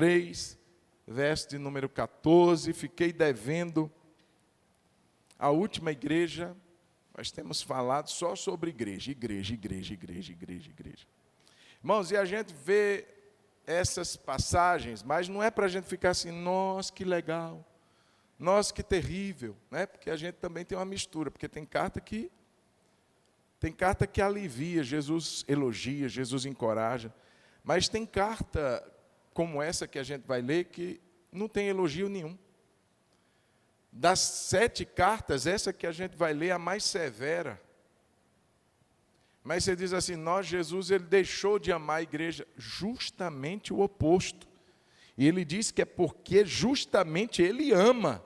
3, verso de número 14. Fiquei devendo a última igreja. Nós temos falado só sobre igreja. Irmãos, e a gente vê essas passagens, mas não é para a gente ficar assim, nossa, que legal, nossa, que terrível, né? Porque a gente também tem uma mistura, porque tem carta que alivia, Jesus elogia, Jesus encoraja, mas tem carta como essa que a gente vai ler que não tem elogio nenhum. Das 7 cartas, essa que a gente vai ler é a mais severa. Mas você diz assim, Jesus, ele deixou de amar a igreja. Justamente o oposto. E ele diz que é porque justamente ele ama,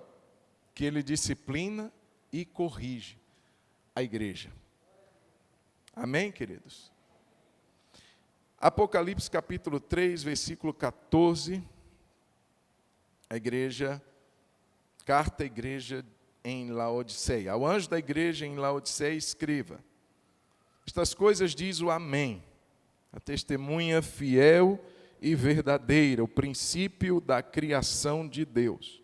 que ele disciplina e corrige a igreja. Amém, queridos? Apocalipse capítulo 3, versículo 14. Carta à igreja em Laodiceia. Ao anjo da igreja em Laodiceia, escreva: estas coisas diz o Amém, a testemunha fiel e verdadeira, o princípio da criação de Deus.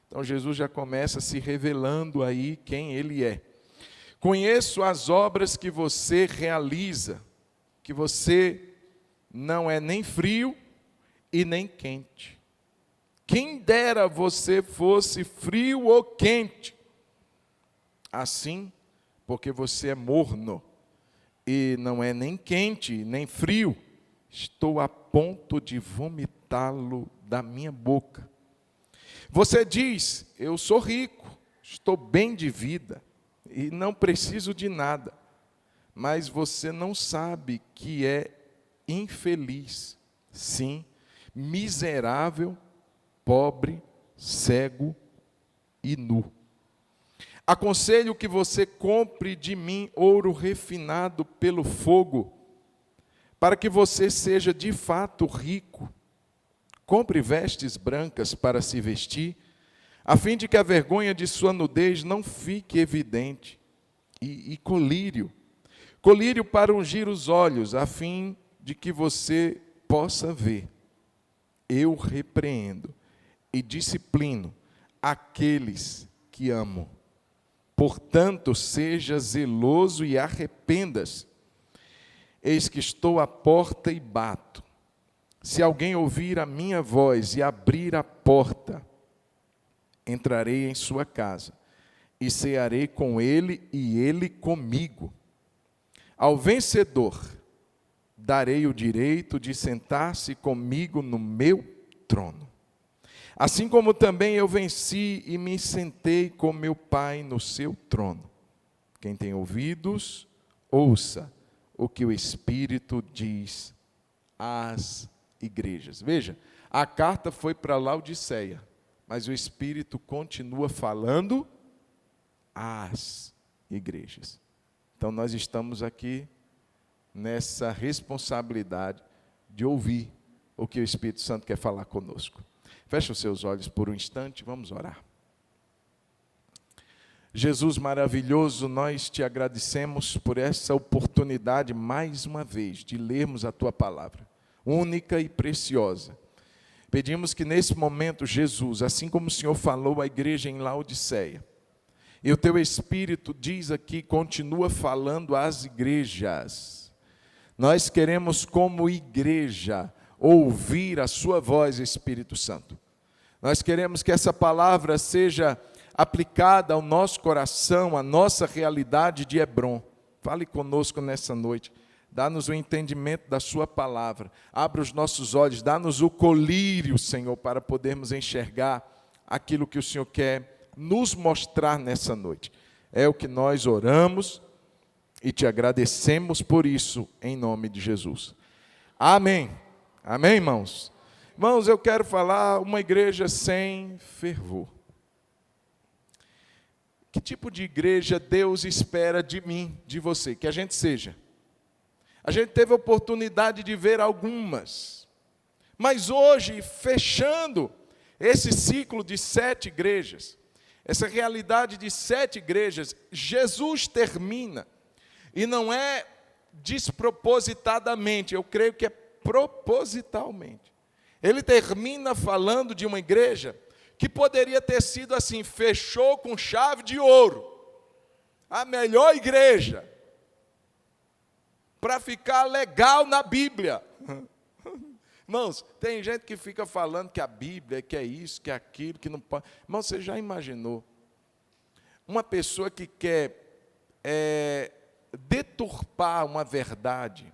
Então Jesus já começa se revelando aí quem Ele é. Conheço as obras que você realiza, que você não é nem frio e nem quente. Quem dera você fosse frio ou quente. Assim, porque você é morno e não é nem quente, nem frio, estou a ponto de vomitá-lo da minha boca. Você diz, eu sou rico, estou bem de vida e não preciso de nada, mas você não sabe que é infeliz, sim, miserável, pobre, cego e nu. Aconselho que você compre de mim ouro refinado pelo fogo, para que você seja de fato rico. Compre vestes brancas para se vestir, a fim de que a vergonha de sua nudez não fique evidente. E colírio para ungir os olhos, a fim de que você possa ver. Eu repreendo e disciplino aqueles que amo. Portanto, seja zeloso e arrependa-se. Eis que estou à porta e bato. Se alguém ouvir a minha voz e abrir a porta, entrarei em sua casa e cearei com ele e ele comigo. Ao vencedor, darei o direito de sentar-se comigo no meu trono. Assim como também eu venci e me sentei com meu Pai no seu trono. Quem tem ouvidos, ouça o que o Espírito diz às igrejas. Veja, a carta foi para Laodiceia, mas o Espírito continua falando às igrejas. Então nós estamos aqui nessa responsabilidade de ouvir o que o Espírito Santo quer falar conosco. Feche os seus olhos por um instante, vamos orar. Jesus maravilhoso, nós te agradecemos por essa oportunidade, mais uma vez, de lermos a tua palavra, única e preciosa. Pedimos que nesse momento, Jesus, assim como o Senhor falou à igreja em Laodiceia, e o teu Espírito diz aqui, continua falando às igrejas. Nós queremos, como igreja, ouvir a sua voz, Espírito Santo. Nós queremos que essa palavra seja aplicada ao nosso coração, à nossa realidade de Hebrom. Fale conosco nessa noite. Dá-nos o entendimento da sua palavra. Abra os nossos olhos, dá-nos o colírio, Senhor, para podermos enxergar aquilo que o Senhor quer nos mostrar nessa noite. É o que nós oramos e te agradecemos por isso, em nome de Jesus. Amém. Amém, irmãos? Irmãos, eu quero falar uma igreja sem fervor. Que tipo de igreja Deus espera de mim, de você, que a gente seja? A gente teve a oportunidade de ver algumas, mas hoje, fechando esse ciclo de 7 igrejas, essa realidade de 7 igrejas, Jesus termina, e não é despropositadamente, eu creio que é propositalmente, Ele termina falando de uma igreja que poderia ter sido assim, fechou com chave de ouro. A melhor igreja para ficar legal na Bíblia. Irmãos, tem gente que fica falando que a Bíblia, que é isso, que é aquilo, que não pode. Irmão, você já imaginou? Uma pessoa que quer deturpar uma verdade,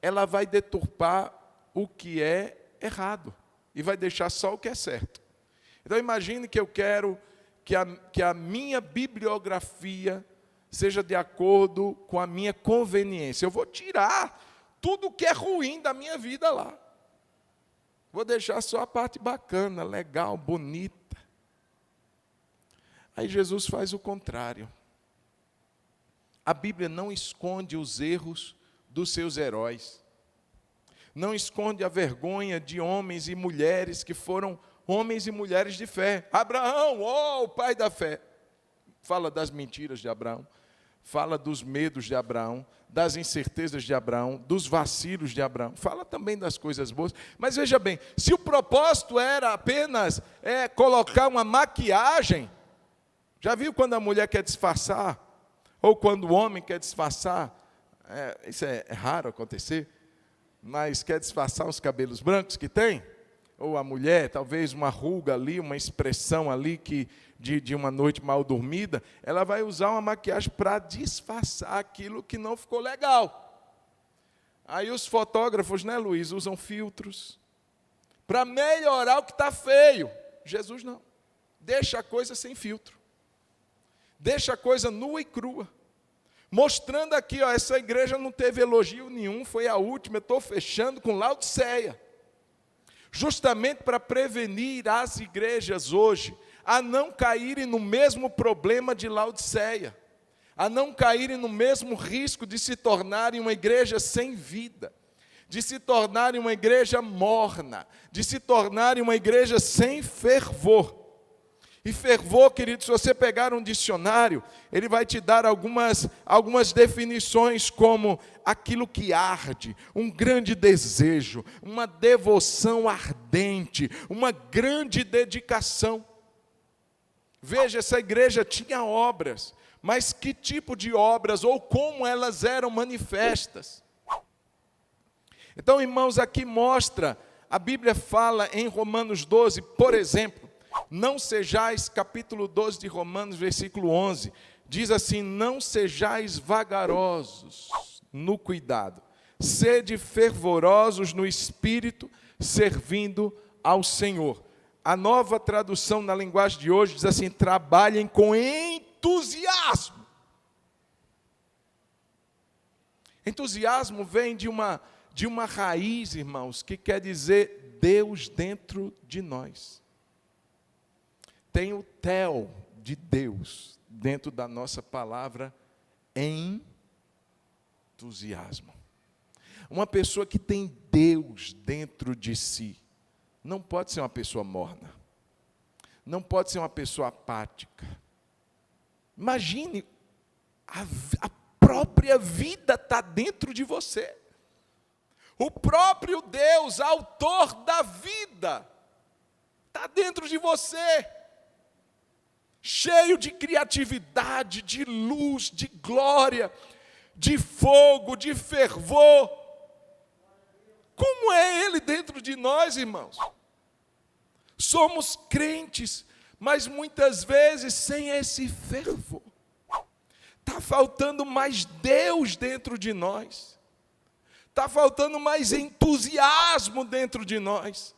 ela vai deturpar o que é errado e vai deixar só o que é certo. Então, imagine que eu quero que a minha bibliografia seja de acordo com a minha conveniência. Eu vou tirar tudo o que é ruim da minha vida lá. Vou deixar só a parte bacana, legal, bonita. Aí Jesus faz o contrário. A Bíblia não esconde os erros dos seus heróis. Não esconde a vergonha de homens e mulheres que foram homens e mulheres de fé. Abraão, o pai da fé. Fala das mentiras de Abraão. Fala dos medos de Abraão, das incertezas de Abraão, dos vacilos de Abraão. Fala também das coisas boas. Mas veja bem, se o propósito era apenas colocar uma maquiagem, já viu quando a mulher quer disfarçar? Ou quando o homem quer disfarçar? Isso é raro acontecer, mas quer disfarçar os cabelos brancos que tem? Ou a mulher, talvez uma ruga ali, uma expressão ali de uma noite mal dormida, ela vai usar uma maquiagem para disfarçar aquilo que não ficou legal. Aí os fotógrafos, né, Luiz, usam filtros para melhorar o que está feio. Jesus não. Deixa a coisa sem filtro. Deixa a coisa nua e crua. Mostrando aqui, essa igreja não teve elogio nenhum, foi a última, eu estou fechando com Laodiceia. Justamente para prevenir as igrejas hoje a não caírem no mesmo problema de Laodiceia, a não caírem no mesmo risco de se tornarem uma igreja sem vida, de se tornarem uma igreja morna, de se tornarem uma igreja sem fervor. E fervor, querido, se você pegar um dicionário, ele vai te dar algumas definições como aquilo que arde, um grande desejo, uma devoção ardente, uma grande dedicação. Veja, essa igreja tinha obras, mas que tipo de obras ou como elas eram manifestas? Então, irmãos, aqui mostra, a Bíblia fala em Romanos 12, por exemplo, não sejais, capítulo 12 de Romanos, versículo 11, diz assim, não sejais vagarosos no cuidado, sede fervorosos no espírito, servindo ao Senhor. A nova tradução na linguagem de hoje diz assim, trabalhem com entusiasmo. Entusiasmo vem de uma raiz, irmãos, que quer dizer Deus dentro de nós. Tem o tel de Deus dentro da nossa palavra entusiasmo. Uma pessoa que tem Deus dentro de si não pode ser uma pessoa morna. Não pode ser uma pessoa apática. Imagine, a própria vida está dentro de você. O próprio Deus, autor da vida, está dentro de você. Cheio de criatividade, de luz, de glória, de fogo, de fervor. Como é Ele dentro de nós, irmãos? Somos crentes, mas muitas vezes sem esse fervor. Está faltando mais Deus dentro de nós. Está faltando mais entusiasmo dentro de nós.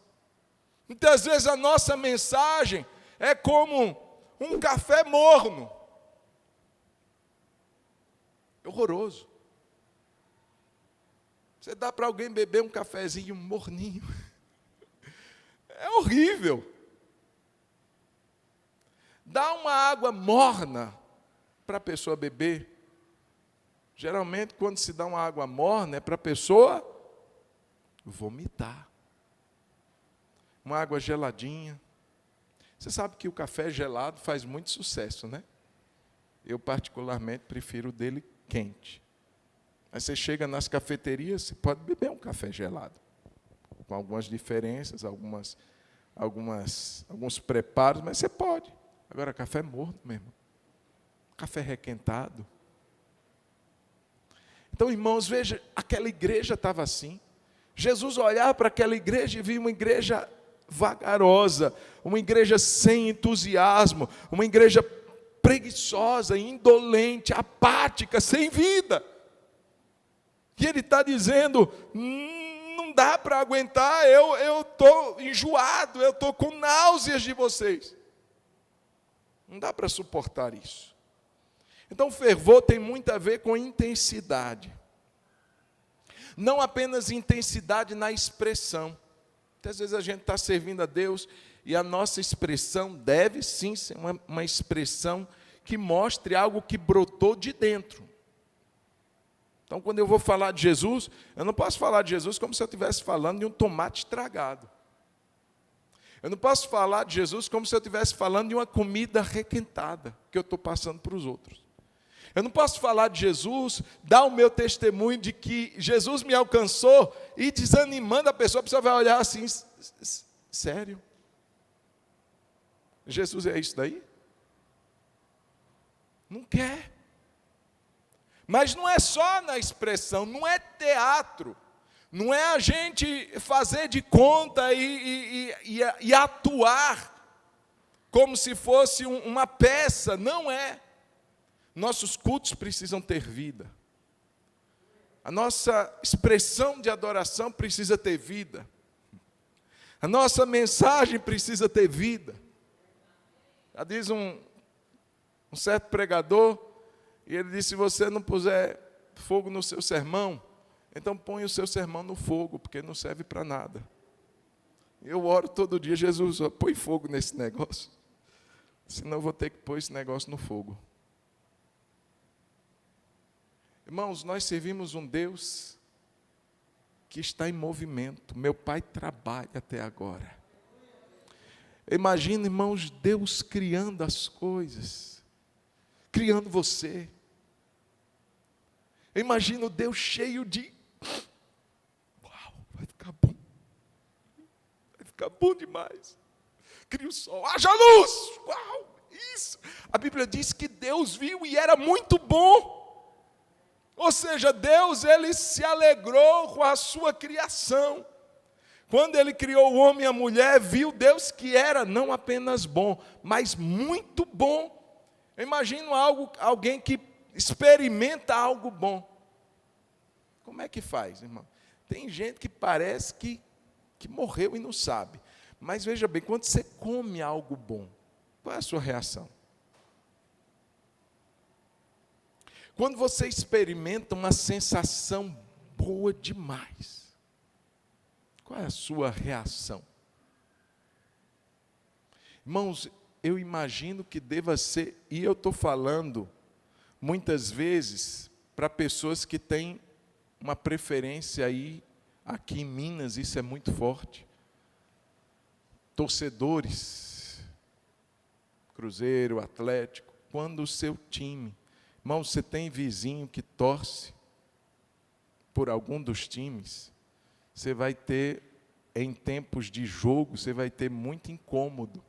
Muitas vezes a nossa mensagem é como um café morno. É horroroso. Você dá para alguém beber um cafezinho morninho. É horrível. Dá uma água morna para a pessoa beber. Geralmente, quando se dá uma água morna, é para a pessoa vomitar. Uma água geladinha. Você sabe que o café gelado faz muito sucesso, né? Eu, particularmente, prefiro o dele quente. Aí você chega nas cafeterias, você pode beber um café gelado. com algumas diferenças, alguns preparos, mas você pode. Agora, café morno, meu irmão. Café requentado. Então, irmãos, veja, aquela igreja estava assim. Jesus olhava para aquela igreja e via uma igreja vagarosa, uma igreja sem entusiasmo, uma igreja preguiçosa, indolente, apática, sem vida. E ele está dizendo, não dá para aguentar, eu estou enjoado, eu estou com náuseas de vocês. Não dá para suportar isso. Então, fervor tem muito a ver com intensidade. Não apenas intensidade na expressão. Muitas vezes a gente está servindo a Deus e a nossa expressão deve sim ser uma expressão que mostre algo que brotou de dentro. Então, quando eu vou falar de Jesus, eu não posso falar de Jesus como se eu estivesse falando de um tomate estragado. Eu não posso falar de Jesus como se eu estivesse falando de uma comida requentada que eu estou passando para os outros. Eu não posso falar de Jesus, dar o meu testemunho de que Jesus me alcançou e desanimando a pessoa vai olhar assim, sério? Jesus é isso daí? Não quer. Mas não é só na expressão, não é teatro, não é a gente fazer de conta e atuar como se fosse uma peça, não é. Nossos cultos precisam ter vida. A nossa expressão de adoração precisa ter vida. A nossa mensagem precisa ter vida. Já diz um certo pregador, e ele disse, se você não puser fogo no seu sermão, então põe o seu sermão no fogo, porque não serve para nada. Eu oro todo dia, Jesus, põe fogo nesse negócio, senão eu vou ter que pôr esse negócio no fogo. Irmãos, nós servimos um Deus que está em movimento. Meu pai trabalha até agora. Imagina, irmãos, Deus criando as coisas, criando você. Imagina o Deus cheio de... Uau, vai ficar bom. Vai ficar bom demais. Cria o sol, haja luz. Uau, isso. A Bíblia diz que Deus viu e era muito bom. Ou seja, Deus, ele se alegrou com a sua criação. Quando ele criou o homem e a mulher, viu Deus que era não apenas bom, mas muito bom. Eu imagino alguém que experimenta algo bom. Como é que faz, irmão? Tem gente que parece que morreu e não sabe. Mas veja bem, quando você come algo bom, qual é a sua reação? Quando você experimenta uma sensação boa demais, qual é a sua reação? Irmãos, eu imagino que deva ser, e eu estou falando muitas vezes para pessoas que têm uma preferência aí, aqui em Minas, isso é muito forte. Torcedores, Cruzeiro, Atlético, quando o seu time... Irmão, você tem vizinho que torce por algum dos times, você vai ter, em tempos de jogo, você vai ter muito incômodo.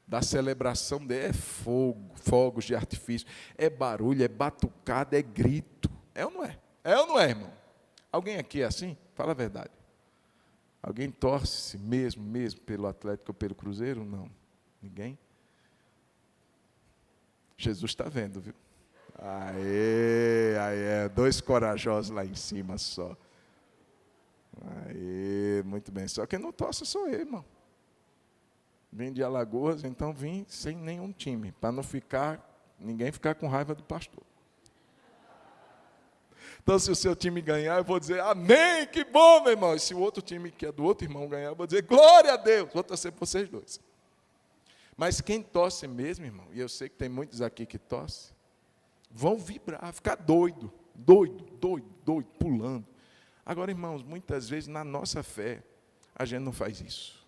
Da celebração dele é fogo, fogos de artifício, é barulho, é batucada, é grito. É ou não é? É ou não é, irmão? Alguém aqui é assim? Fala a verdade. Alguém torce mesmo pelo Atlético ou pelo Cruzeiro? Não. Ninguém? Jesus está vendo, viu? Aê, 2 corajosos lá em cima só. Aê, muito bem. Só quem não torce sou eu, irmão. Vim de Alagoas, então vim sem nenhum time, para não ninguém ficar com raiva do pastor. Então, se o seu time ganhar, eu vou dizer, amém, que bom, meu irmão. E se o outro time, que é do outro irmão, ganhar, eu vou dizer, glória a Deus. Vou torcer por vocês dois. Mas quem torce mesmo, irmão, e eu sei que tem muitos aqui que torcem, vão vibrar, ficar doido, pulando. Agora, irmãos, muitas vezes na nossa fé, a gente não faz isso.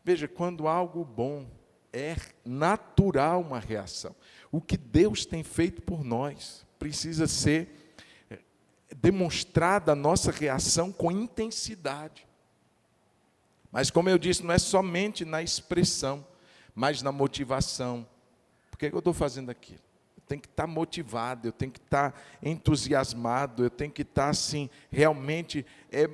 Veja, quando algo bom, é natural uma reação. O que Deus tem feito por nós precisa ser demonstrada a nossa reação com intensidade. Mas, como eu disse, não é somente na expressão, mas na motivação. Por que eu estou fazendo aquilo? Eu tenho que estar motivado, eu tenho que estar entusiasmado, eu tenho que estar, assim, realmente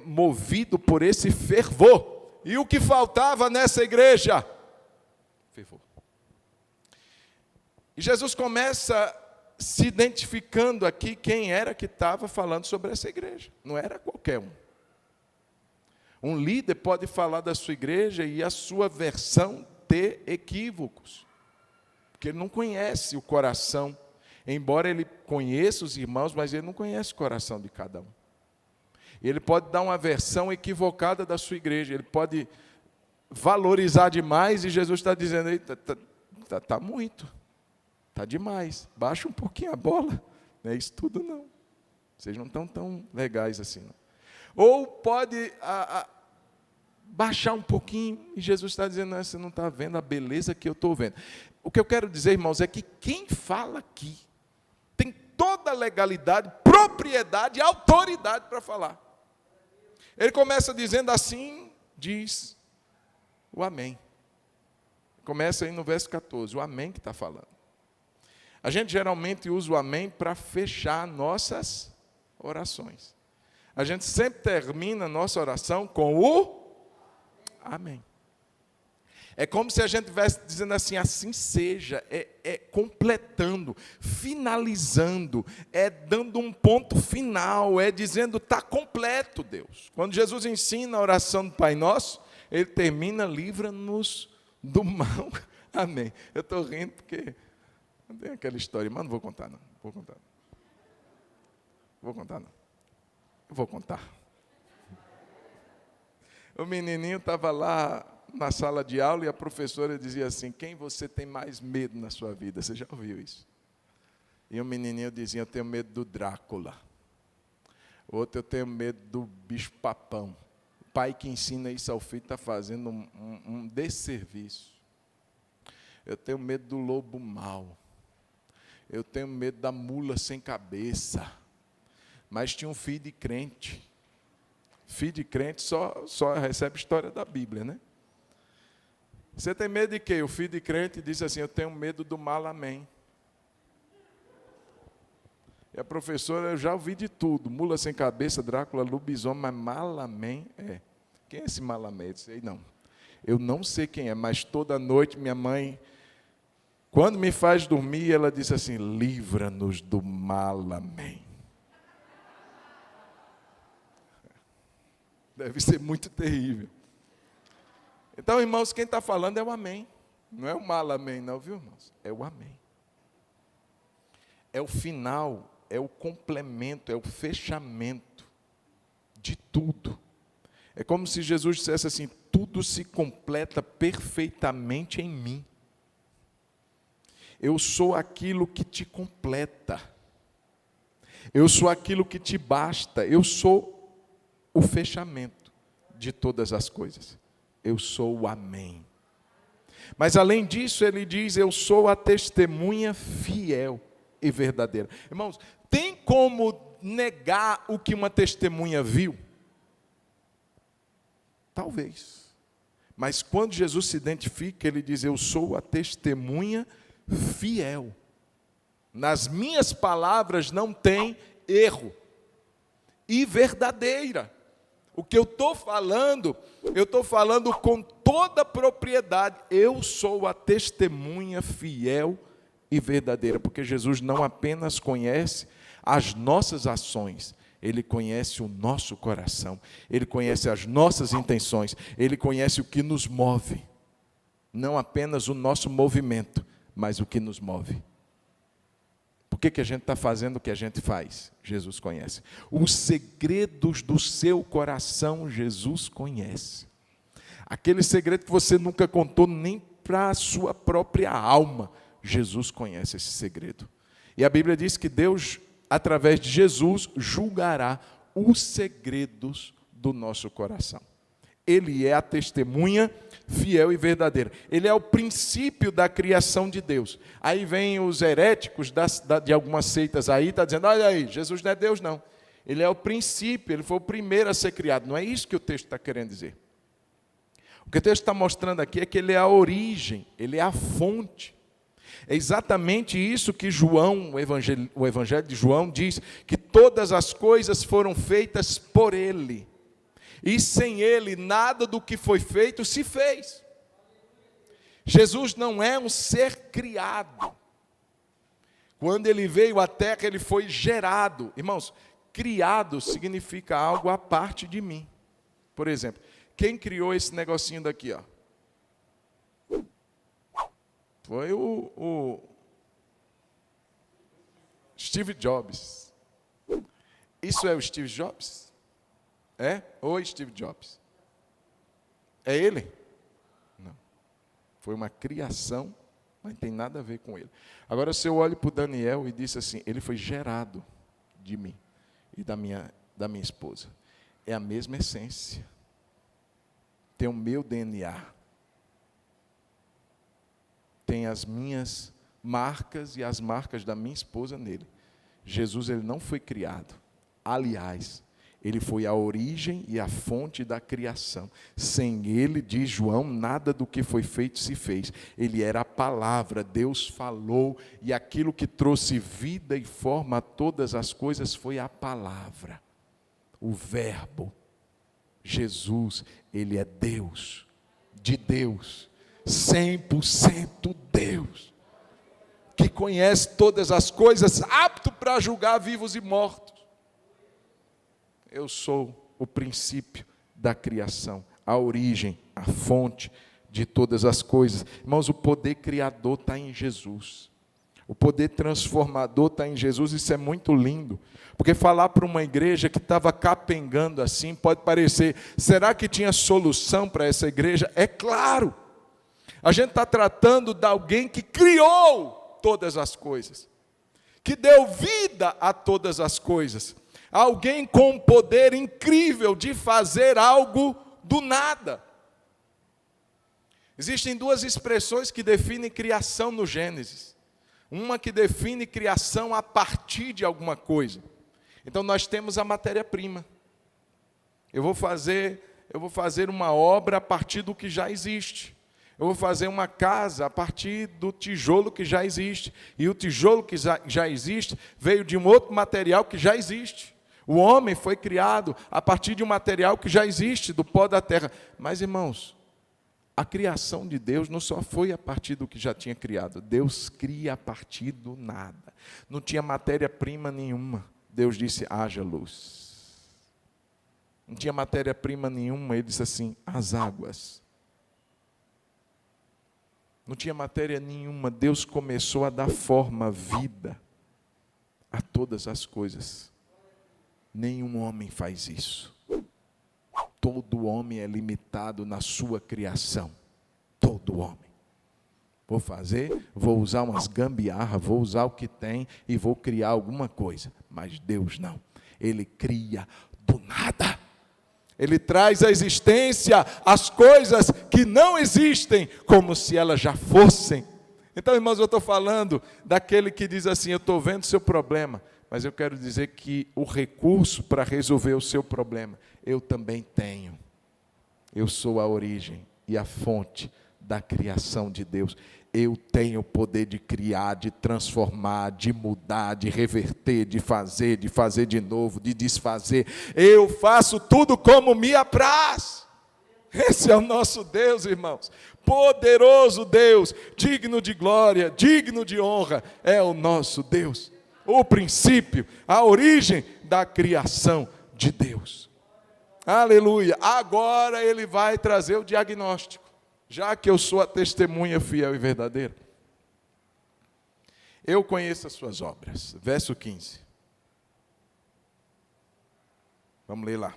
movido por esse fervor. E o que faltava nessa igreja? Fervor. E Jesus começa se identificando aqui quem era que estava falando sobre essa igreja. Não era qualquer um. Um líder pode falar da sua igreja e a sua versão ter equívocos, porque ele não conhece o coração, embora ele conheça os irmãos, mas ele não conhece o coração de cada um. Ele pode dar uma versão equivocada da sua igreja, ele pode valorizar demais e Jesus está dizendo, está muito, está demais, baixa um pouquinho a bola, não é isso tudo não, vocês não estão tão legais assim não. Ou pode baixar um pouquinho, e Jesus está dizendo, não, você não está vendo a beleza que eu estou vendo. O que eu quero dizer, irmãos, é que quem fala aqui tem toda a legalidade, propriedade e autoridade para falar. Ele começa dizendo assim, diz o amém. Começa aí no verso 14, o amém que está falando. A gente geralmente usa o amém para fechar nossas orações. A gente sempre termina a nossa oração com o amém. É como se a gente estivesse dizendo assim, assim seja, completando, finalizando, dando um ponto final, dizendo, está completo, Deus. Quando Jesus ensina a oração do Pai Nosso, ele termina, livra-nos do mal. Amém. Eu estou rindo porque não tem aquela história, mas não vou contar não. Vou contar não. Eu vou contar. O menininho estava lá na sala de aula e a professora dizia assim, quem você tem mais medo na sua vida? Você já ouviu isso? E o menininho dizia, eu tenho medo do Drácula. O outro, eu tenho medo do bicho-papão. O pai que ensina isso ao filho está fazendo um desserviço. Eu tenho medo do lobo mau. Eu tenho medo da mula sem cabeça. Mas tinha um filho de crente. Filho de crente só recebe história da Bíblia, né? Você tem medo de quê? O filho de crente disse assim, eu tenho medo do malamém. E a professora, eu já ouvi de tudo. Mula sem cabeça, Drácula, lobisomem, mas malamém Quem é esse malamém? Eu disse, não. Eu não sei quem é, mas toda noite minha mãe, quando me faz dormir, ela diz assim, livra-nos do malamém. Deve ser muito terrível. Então, irmãos, quem está falando é o amém. Não é o malamém, não, viu, irmãos? É o amém. É o final, é o complemento, é o fechamento de tudo. É como se Jesus dissesse assim, tudo se completa perfeitamente em mim. Eu sou aquilo que te completa. Eu sou aquilo que te basta. Eu sou o fechamento de todas as coisas. Eu sou o amém. Mas além disso, ele diz, eu sou a testemunha fiel e verdadeira. Irmãos, tem como negar o que uma testemunha viu? Talvez. Mas quando Jesus se identifica, ele diz, eu sou a testemunha fiel. Nas minhas palavras não tem erro. E verdadeira. O que eu estou falando com toda propriedade. Eu sou a testemunha fiel e verdadeira. Porque Jesus não apenas conhece as nossas ações, Ele conhece o nosso coração, Ele conhece as nossas intenções, Ele conhece o que nos move. Não apenas o nosso movimento, mas o que nos move. Por que a gente está fazendo o que a gente faz? Jesus conhece. Os segredos do seu coração, Jesus conhece. Aquele segredo que você nunca contou nem para a sua própria alma, Jesus conhece esse segredo. E a Bíblia diz que Deus, através de Jesus, julgará os segredos do nosso coração. Ele é a testemunha fiel e verdadeira. Ele é o princípio da criação de Deus. Aí vem os heréticos de algumas seitas aí, está dizendo, olha aí, Jesus não é Deus não. Ele é o princípio, ele foi o primeiro a ser criado. Não é isso que o texto está querendo dizer. O que o texto está mostrando aqui é que ele é a origem, ele é a fonte. É exatamente isso que João, o Evangelho de João diz, que todas as coisas foram feitas por ele. E sem ele, nada do que foi feito se fez. Jesus não é um ser criado. Quando ele veio à terra, ele foi gerado. Irmãos, criado significa algo à parte de mim. Por exemplo, quem criou esse negocinho daqui, ó? Foi o Steve Jobs. Isso é o Steve Jobs? É? Ou Steve Jobs? É ele? Não. Foi uma criação, mas não tem nada a ver com ele. Agora, se eu olho para o Daniel e disse assim, ele foi gerado de mim e da minha esposa. É a mesma essência. Tem o meu DNA. Tem as minhas marcas e as marcas da minha esposa nele. Jesus, ele não foi criado. Aliás, ele foi a origem e a fonte da criação. Sem ele, diz João, nada do que foi feito se fez. Ele era a palavra, Deus falou, e aquilo que trouxe vida e forma a todas as coisas foi a palavra. O verbo. Jesus, ele é Deus, de Deus. 100% Deus, que conhece todas as coisas, apto para julgar vivos e mortos. Eu sou o princípio da criação, a origem, a fonte de todas as coisas. Irmãos, o poder criador está em Jesus. O poder transformador está em Jesus, isso é muito lindo. Porque falar para uma igreja que estava capengando assim, pode parecer, será que tinha solução para essa igreja? É claro. A gente está tratando de alguém que criou todas as coisas, que deu vida a todas as coisas. Alguém com um poder incrível de fazer algo do nada. Existem duas expressões que definem criação no Gênesis. Uma que define criação a partir de alguma coisa. Então nós temos a matéria-prima. Eu vou fazer uma obra a partir do que já existe. Eu vou fazer uma casa a partir do tijolo que já existe. E o tijolo que já existe veio de um outro material que já existe. O homem foi criado a partir de um material que já existe, do pó da terra. Mas, irmãos, a criação de Deus não só foi a partir do que já tinha criado. Deus cria a partir do nada. Não tinha matéria-prima nenhuma. Deus disse, haja luz. Não tinha matéria-prima nenhuma. Ele disse assim, as águas. Não tinha matéria nenhuma. Deus começou a dar forma, vida a todas as coisas. Nenhum homem faz isso. Todo homem é limitado na sua criação. Todo homem. Vou usar umas gambiarras, vou usar o que tem e vou criar alguma coisa. Mas Deus não. Ele cria do nada. Ele traz à existência as coisas que não existem, como se elas já fossem. Então, irmãos, eu estou falando daquele que diz assim, eu estou vendo o seu problema, mas eu quero dizer que o recurso para resolver o seu problema, eu também tenho. Eu sou a origem e a fonte da criação de Deus. Eu tenho o poder de criar, de transformar, de mudar, de reverter, de fazer de novo, de desfazer. Eu faço tudo como me apraz. Esse é o nosso Deus, irmãos. Poderoso Deus, digno de glória, digno de honra, é o nosso Deus. O princípio, a origem da criação de Deus. Aleluia. Agora ele vai trazer o diagnóstico. Já que eu sou a testemunha fiel e verdadeira. Eu conheço as suas obras. Verso 15. Vamos ler lá.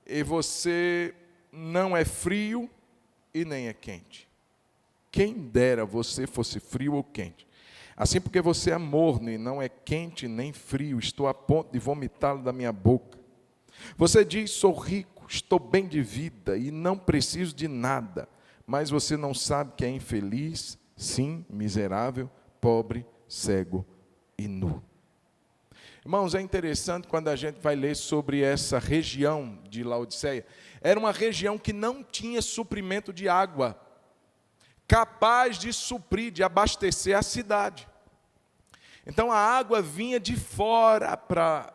E você não é frio e nem é quente. Quem dera você fosse frio ou quente. Assim porque você é morno e não é quente nem frio, estou a ponto de vomitá-lo da minha boca. Você diz, sou rico, estou bem de vida e não preciso de nada, mas você não sabe que é infeliz, sim, miserável, pobre, cego e nu. Irmãos, é interessante quando a gente vai ler sobre essa região de Laodiceia. Era uma região que não tinha suprimento de água, capaz de suprir, de abastecer a cidade. Então a água vinha de fora para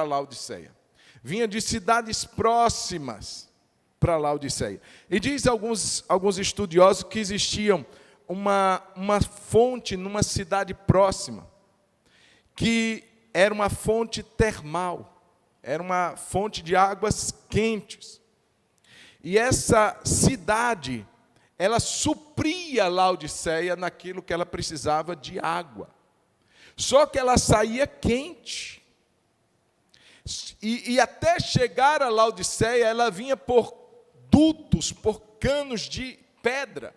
Laodiceia. Vinha de cidades próximas para Laodiceia. E diz alguns estudiosos que existia uma fonte numa cidade próxima, que era uma fonte termal, era uma fonte de águas quentes. E essa cidade, ela supria Laodiceia naquilo que ela precisava de água. Só que ela saía quente. E até chegar a Laodiceia, ela vinha por dutos, por canos de pedra.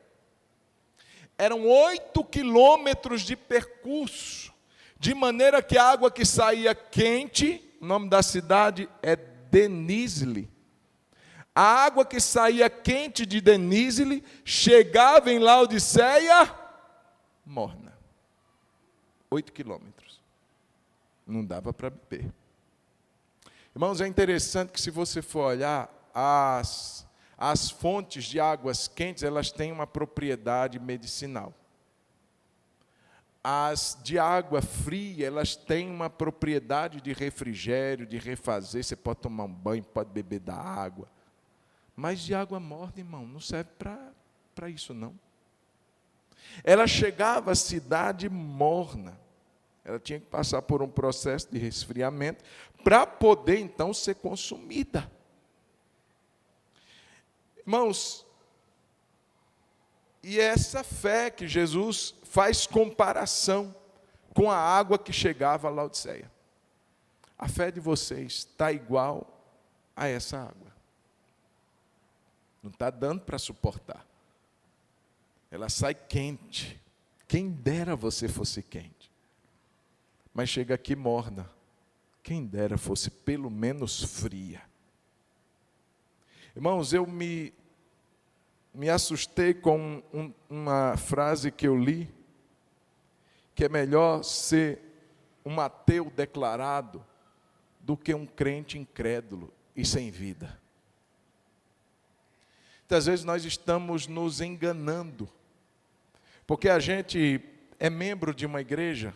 Eram 8 quilômetros de percurso, de maneira que a água que saía quente, o nome da cidade é Denizli. A água que saía quente de Denizli chegava em Laodiceia morna. 8 quilômetros. Não dava para beber. Irmãos, é interessante que se você for olhar, as fontes de águas quentes, elas têm uma propriedade medicinal. As de água fria, elas têm uma propriedade de refrigério, de refazer. Você pode tomar um banho, pode beber da água. Mas de água morna, irmão, não serve para isso, não. Ela chegava à cidade morna. Ela tinha que passar por um processo de resfriamento para poder, então, ser consumida. Irmãos, e essa fé que Jesus faz comparação com a água que chegava a Laodiceia. A fé de vocês está igual a essa água. Não está dando para suportar. Ela sai quente. Quem dera você fosse quente. Mas chega aqui morna. Quem dera fosse pelo menos fria. Irmãos, eu me assustei com uma frase que eu li, que é melhor ser um ateu declarado do que um crente incrédulo e sem vida. Muitas vezes nós estamos nos enganando, porque a gente é membro de uma igreja,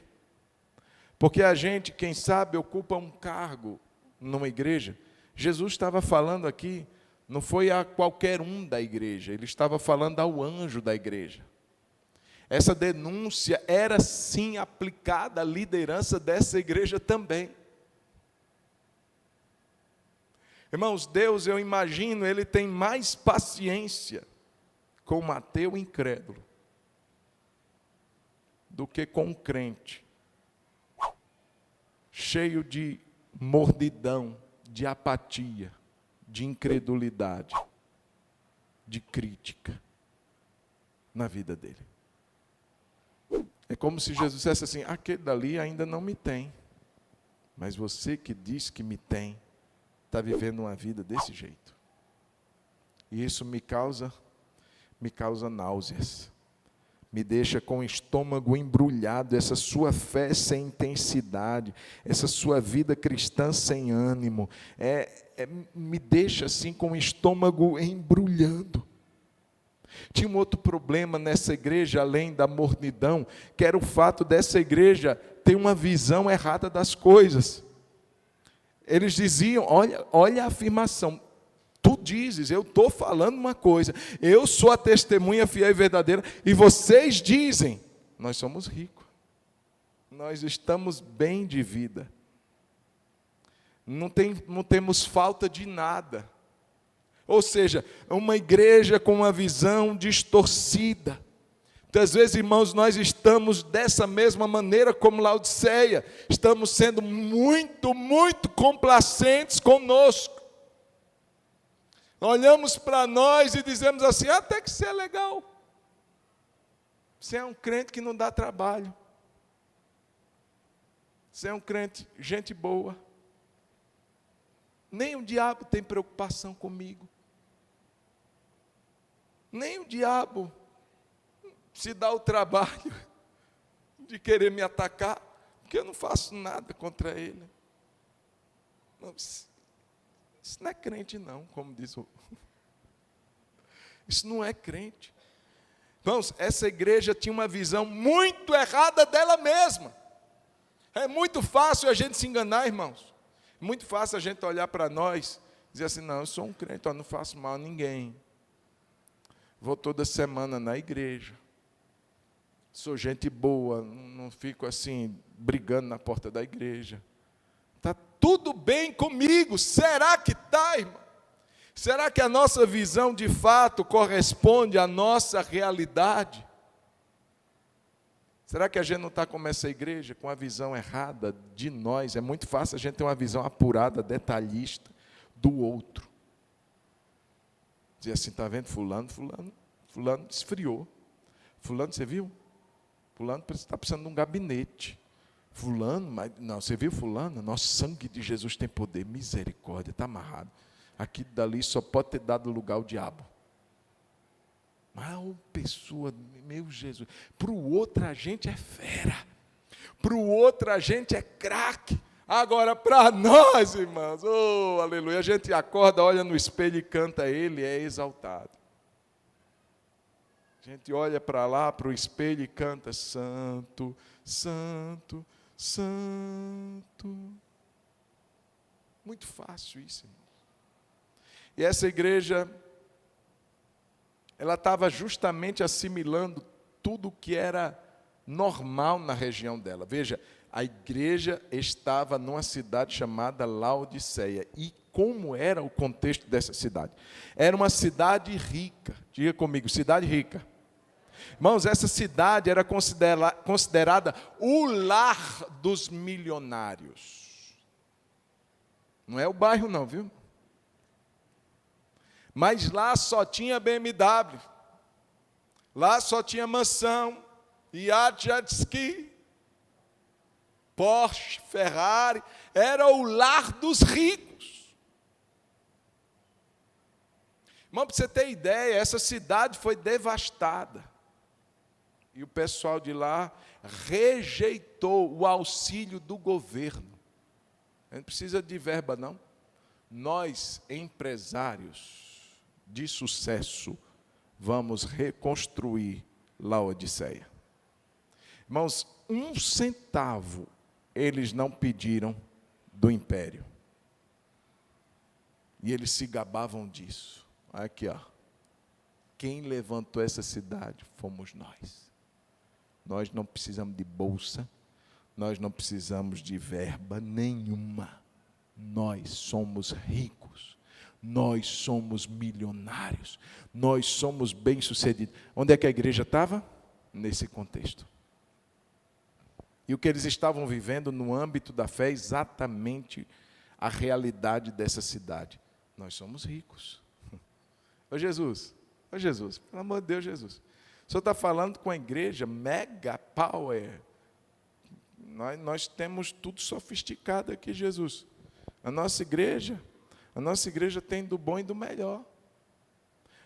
porque a gente, quem sabe, ocupa um cargo numa igreja. Jesus estava falando aqui, não foi a qualquer um da igreja, ele estava falando ao anjo da igreja. Essa denúncia era sim aplicada à liderança dessa igreja também. Irmãos, Deus, eu imagino, Ele tem mais paciência com o ateu incrédulo do que com um crente cheio de mordidão, de apatia, de incredulidade, de crítica na vida dele. É como se Jesus dissesse assim: aquele dali ainda não me tem, mas você que diz que me tem, está vivendo uma vida desse jeito. E isso me causa náuseas, me deixa com o estômago embrulhado, essa sua fé sem intensidade, essa sua vida cristã sem ânimo, me deixa assim com o estômago embrulhando. Tinha um outro problema nessa igreja, além da mornidão, que era o fato dessa igreja ter uma visão errada das coisas. Eles diziam, olha a afirmação, tu dizes, eu estou falando uma coisa, eu sou a testemunha fiel e verdadeira, e vocês dizem, nós somos ricos, nós estamos bem de vida, não temos falta de nada. Ou seja, uma igreja com uma visão distorcida. Muitas vezes, irmãos, nós estamos dessa mesma maneira como Laodiceia, estamos sendo muito, muito complacentes conosco. Olhamos para nós e dizemos assim: até que você é legal, você é um crente que não dá trabalho, você é um crente, gente boa, nem o diabo tem preocupação comigo. Nem o diabo se dá o trabalho de querer me atacar, porque eu não faço nada contra ele. Isso não é crente não, como diz o... Isso não é crente. Irmãos, essa igreja tinha uma visão muito errada dela mesma. É muito fácil a gente se enganar, irmãos. Muito fácil a gente olhar para nós e dizer assim, não, eu sou um crente, eu não faço mal a ninguém. Vou toda semana na igreja. Sou gente boa, não fico assim, brigando na porta da igreja. Está tudo bem comigo. Será que está, irmão? Será que a nossa visão de fato corresponde à nossa realidade? Será que a gente não está como essa igreja, com a visão errada de nós? É muito fácil a gente ter uma visão apurada, detalhista do outro. Dizer assim, está vendo? Fulano esfriou. Fulano, você viu? Fulano está precisando de um gabinete. Fulano, mas não, você viu fulano? Nosso sangue de Jesus tem poder, misericórdia, está amarrado. Aqui dali só pode ter dado lugar ao diabo. Mas uma pessoa, meu Jesus, para o outro a gente é fera, para o outro a gente é craque. Agora, para nós, irmãos, oh, aleluia, a gente acorda, olha no espelho e canta Ele, é exaltado. A gente olha para lá, para o espelho e canta Santo, Santo, Santo. Muito fácil isso, irmão. E essa igreja, ela estava justamente assimilando tudo que era normal na região dela. Veja, a igreja estava numa cidade chamada Laodiceia. E como era o contexto dessa cidade? Era uma cidade rica. Diga comigo, cidade rica. Irmãos, essa cidade era considerada o lar dos milionários. Não é o bairro não, viu? Mas lá só tinha BMW, lá só tinha mansão, iate, jet ski, Porsche, Ferrari, era o lar dos ricos. Irmão, para você ter ideia, essa cidade foi devastada. E o pessoal de lá rejeitou o auxílio do governo. Não precisa de verba, não. Nós, empresários de sucesso, vamos reconstruir Laodiceia. Irmãos, 1 centavo eles não pediram do império. E eles se gabavam disso. Aqui, ó. Quem levantou essa cidade fomos nós. Nós não precisamos de bolsa, nós não precisamos de verba nenhuma. Nós somos ricos. Nós somos milionários, nós somos bem-sucedidos. Onde é que a igreja estava? Nesse contexto. E o que eles estavam vivendo no âmbito da fé é exatamente a realidade dessa cidade. Nós somos ricos. Ô Jesus, pelo amor de Deus, Jesus. O Senhor está falando com a igreja mega power. Nós temos tudo sofisticado aqui, Jesus. A nossa igreja tem do bom e do melhor.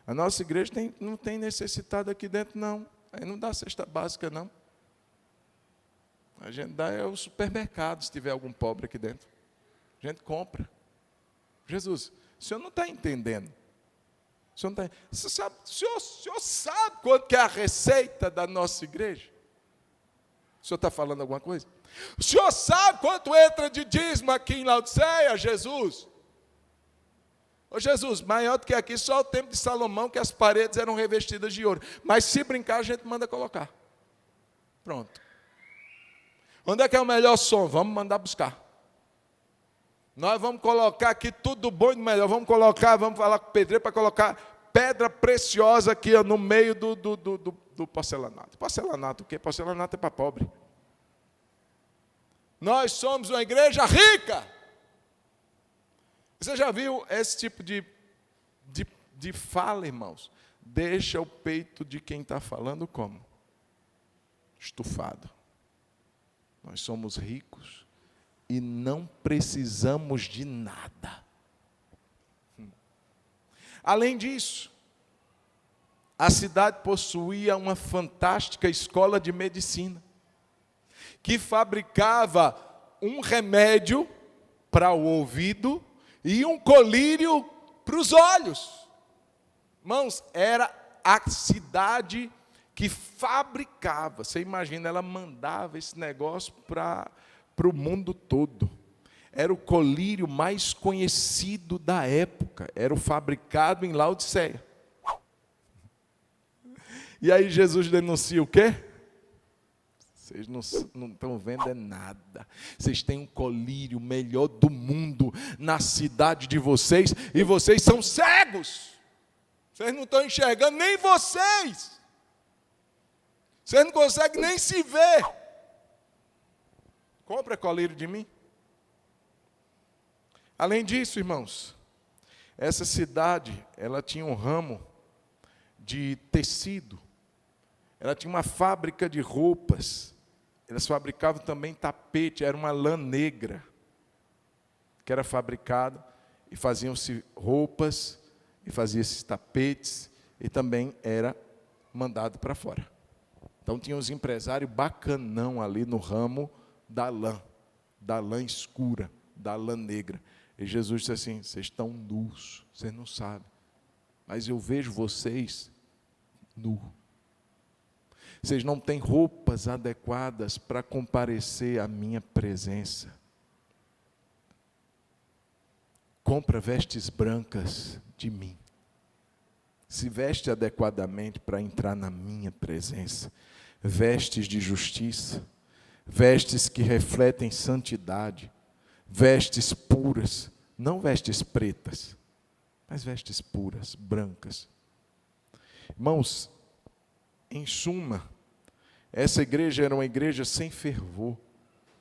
A nossa igreja não tem necessitado aqui dentro, não. Aí não dá cesta básica, não. A gente dá o supermercado, se tiver algum pobre aqui dentro. A gente compra. Jesus, o senhor não está entendendo. O senhor sabe quanto que é a receita da nossa igreja? O senhor está falando alguma coisa? O senhor sabe quanto entra de dízimo aqui em Laodiceia, Jesus? Ô Jesus, maior do que aqui, só o templo de Salomão, que as paredes eram revestidas de ouro. Mas se brincar, a gente manda colocar. Pronto. Onde é que é o melhor som? Vamos mandar buscar. Nós vamos colocar aqui tudo bom e do melhor. Vamos falar com o pedreiro para colocar pedra preciosa aqui ó, no meio do porcelanato. Porcelanato o quê? Porcelanato é para pobre. Nós somos uma igreja rica. Você já viu esse tipo de fala, irmãos? Deixa o peito de quem está falando como? Estufado. Nós somos ricos e não precisamos de nada. Além disso, a cidade possuía uma fantástica escola de medicina, que fabricava um remédio para o ouvido e um colírio para os olhos. Irmãos, era a cidade que fabricava. Você imagina, ela mandava esse negócio para o mundo todo. Era o colírio mais conhecido da época. Era o fabricado em Laodiceia. E aí Jesus denuncia o quê? Vocês não estão vendo é nada. Vocês têm um colírio melhor do mundo na cidade de vocês e vocês são cegos. Vocês não estão enxergando nem vocês. Vocês não conseguem nem se ver. Compra colírio de mim. Além disso, irmãos, essa cidade, ela tinha um ramo de tecido. Ela tinha uma fábrica de roupas. Elas fabricavam também tapete, era uma lã negra que era fabricada e faziam-se roupas e faziam esses tapetes e também era mandado para fora. Então tinha uns empresários bacanão ali no ramo da lã escura, da lã negra. E Jesus disse assim: vocês estão nus, vocês não sabem, mas eu vejo vocês nus. Vocês não têm roupas adequadas para comparecer à minha presença. Compra vestes brancas de mim. Se veste adequadamente para entrar na minha presença. Vestes de justiça, vestes que refletem santidade, vestes puras, não vestes pretas, mas vestes puras, brancas. Irmãos, em suma, essa igreja era uma igreja sem fervor,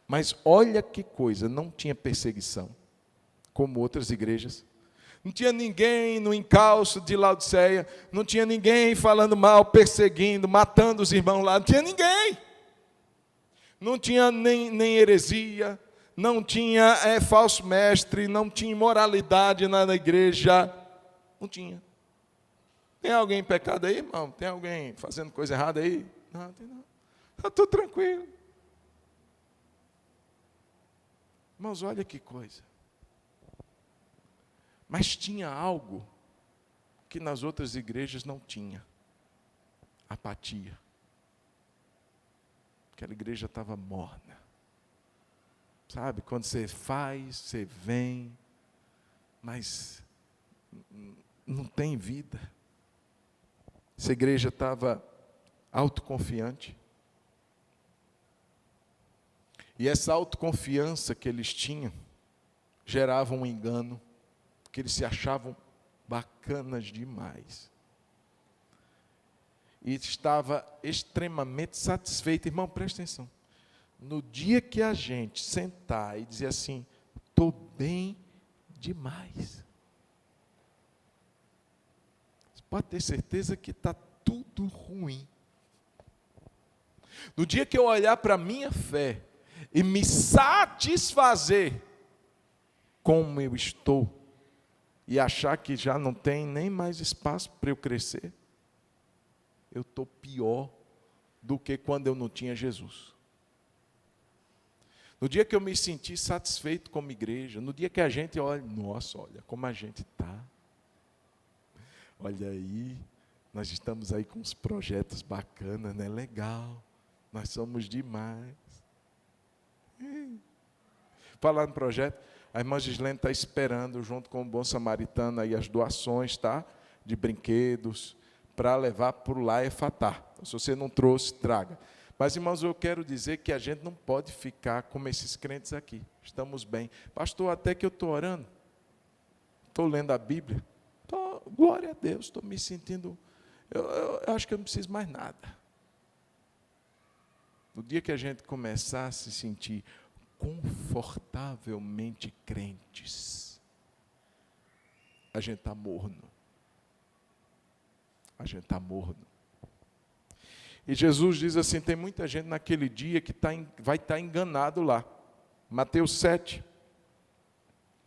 mas olha que coisa, não tinha perseguição, como outras igrejas. Não tinha ninguém no encalço de Laodiceia, não tinha ninguém falando mal, perseguindo, matando os irmãos lá, não tinha ninguém. Não tinha nem heresia, não tinha falso mestre, não tinha imoralidade na igreja, não tinha. Tem alguém em pecado aí, irmão? Tem alguém fazendo coisa errada aí? Não, tem não. Eu estou tranquilo. Irmãos, olha que coisa. Mas tinha algo que nas outras igrejas não tinha. Apatia. Aquela igreja estava morna. Sabe, quando você faz, você vem, mas não tem vida. Essa igreja estava autoconfiante. E essa autoconfiança que eles tinham gerava um engano, porque eles se achavam bacanas demais. E estava extremamente satisfeito. Irmão, presta atenção. No dia que a gente sentar e dizer assim, estou bem demais, você pode ter certeza que está tudo ruim. No dia que eu olhar para a minha fé e me satisfazer como eu estou, e achar que já não tem nem mais espaço para eu crescer, eu estou pior do que quando eu não tinha Jesus. No dia que eu me senti satisfeito como igreja, no dia que a gente olha, nossa, olha como a gente está. Olha aí, nós estamos aí com uns projetos bacanas, né? Legal, nós somos demais. Falar no projeto, a irmã Gislene está esperando, junto com o Bom Samaritano, aí as doações, tá? De brinquedos, para levar para o Lar Efatá. Se você não trouxe, traga. Mas, irmãos, eu quero dizer que a gente não pode ficar como esses crentes aqui. Estamos bem. Pastor, até que eu estou orando, estou lendo a Bíblia, glória a Deus, estou me sentindo, eu acho que eu não preciso mais nada. No dia que a gente começar a se sentir confortavelmente crentes, a gente está morno. A gente está morno. E Jesus diz assim, tem muita gente naquele dia que vai estar enganado lá. Mateus 7,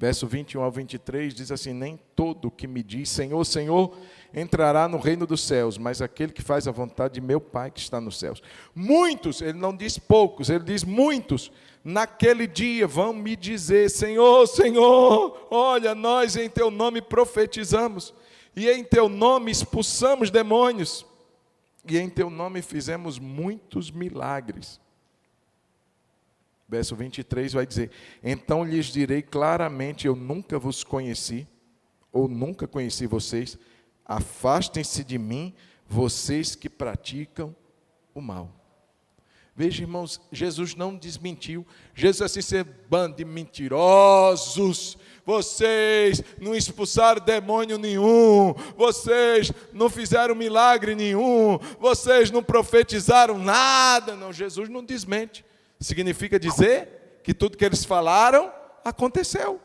Verso 21 ao 23 diz assim: nem todo que me diz Senhor, Senhor, entrará no reino dos céus, mas aquele que faz a vontade de meu Pai que está nos céus. Muitos, ele não diz poucos, ele diz muitos, naquele dia vão me dizer: Senhor, Senhor, olha, nós em teu nome profetizamos, e em teu nome expulsamos demônios, e em teu nome fizemos muitos milagres. Verso 23 vai dizer: então lhes direi claramente, eu nunca vos conheci, ou nunca conheci vocês, afastem-se de mim, vocês que praticam o mal. Veja, irmãos, Jesus não desmentiu. Jesus assim, ser bando de mentirosos, vocês não expulsaram demônio nenhum, vocês não fizeram milagre nenhum, vocês não profetizaram nada. Não, Jesus não desmente. Significa dizer que tudo que eles falaram aconteceu.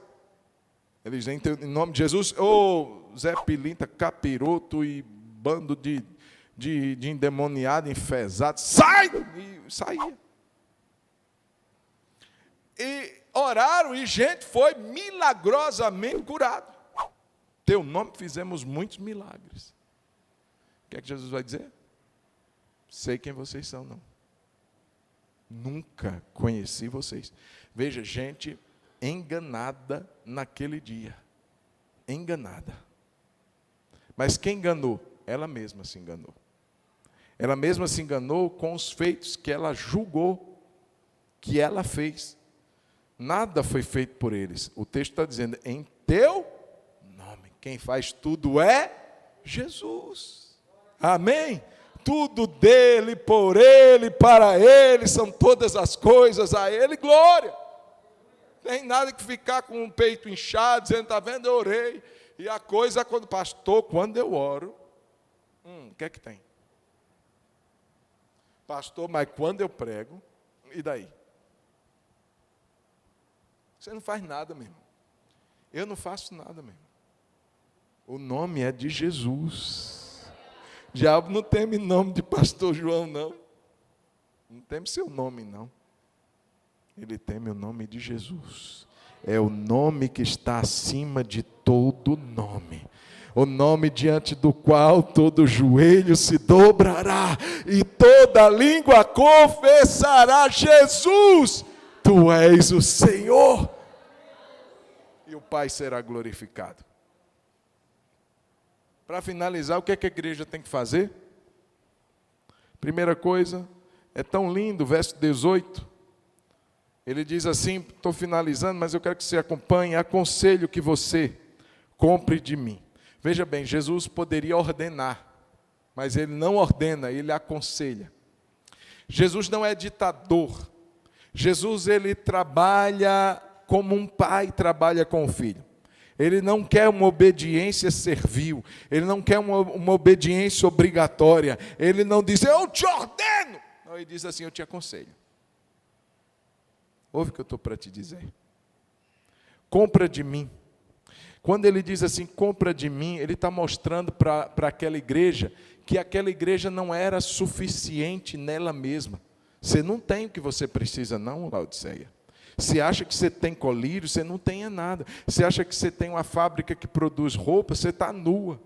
Eles dizem em nome de Jesus: ô Zé Pilinta, capiroto e bando de endemoniado, enfesado, sai! E saía. E oraram e gente foi milagrosamente curado. Teu nome fizemos muitos milagres. O que é que Jesus vai dizer? Sei quem vocês são, não. Nunca conheci vocês. Veja, gente enganada naquele dia. Enganada. Mas quem enganou? Ela mesma se enganou. Ela mesma se enganou com os feitos que ela julgou, que ela fez. Nada foi feito por eles. O texto está dizendo: em teu nome. Quem faz tudo é Jesus. Amém? Tudo dele, por ele, para ele, são todas as coisas a ele, glória. Tem nada que ficar com o peito inchado, dizendo: está vendo, eu orei. E a coisa, pastor, quando eu oro, o que é que tem? Pastor, mas quando eu prego, e daí? Você não faz nada, meu irmão. Eu não faço nada, meu irmão. O nome é de Jesus. O diabo não teme nome de pastor João, não. Não teme seu nome, não. Ele teme o nome de Jesus. É o nome que está acima de todo nome. O nome diante do qual todo joelho se dobrará e toda língua confessará: Jesus, tu és o Senhor. E o Pai será glorificado. Para finalizar, o que é que a igreja tem que fazer? Primeira coisa, é tão lindo, verso 18. Ele diz assim, estou finalizando, mas eu quero que você acompanhe: aconselho que você compre de mim. Veja bem, Jesus poderia ordenar, mas ele não ordena, ele aconselha. Jesus não é ditador. Jesus, ele trabalha como um pai trabalha com o filho. Ele não quer uma obediência servil, ele não quer uma obediência obrigatória, ele não diz: eu te ordeno. Não, ele diz assim: eu te aconselho. Ouve o que eu estou para te dizer. Compra de mim. Quando ele diz assim, compra de mim, ele está mostrando para aquela igreja que aquela igreja não era suficiente nela mesma. Você não tem o que você precisa, não, Laodiceia. Você acha que você tem colírio, você não tem nada. Você acha que você tem uma fábrica que produz roupa, você está nua.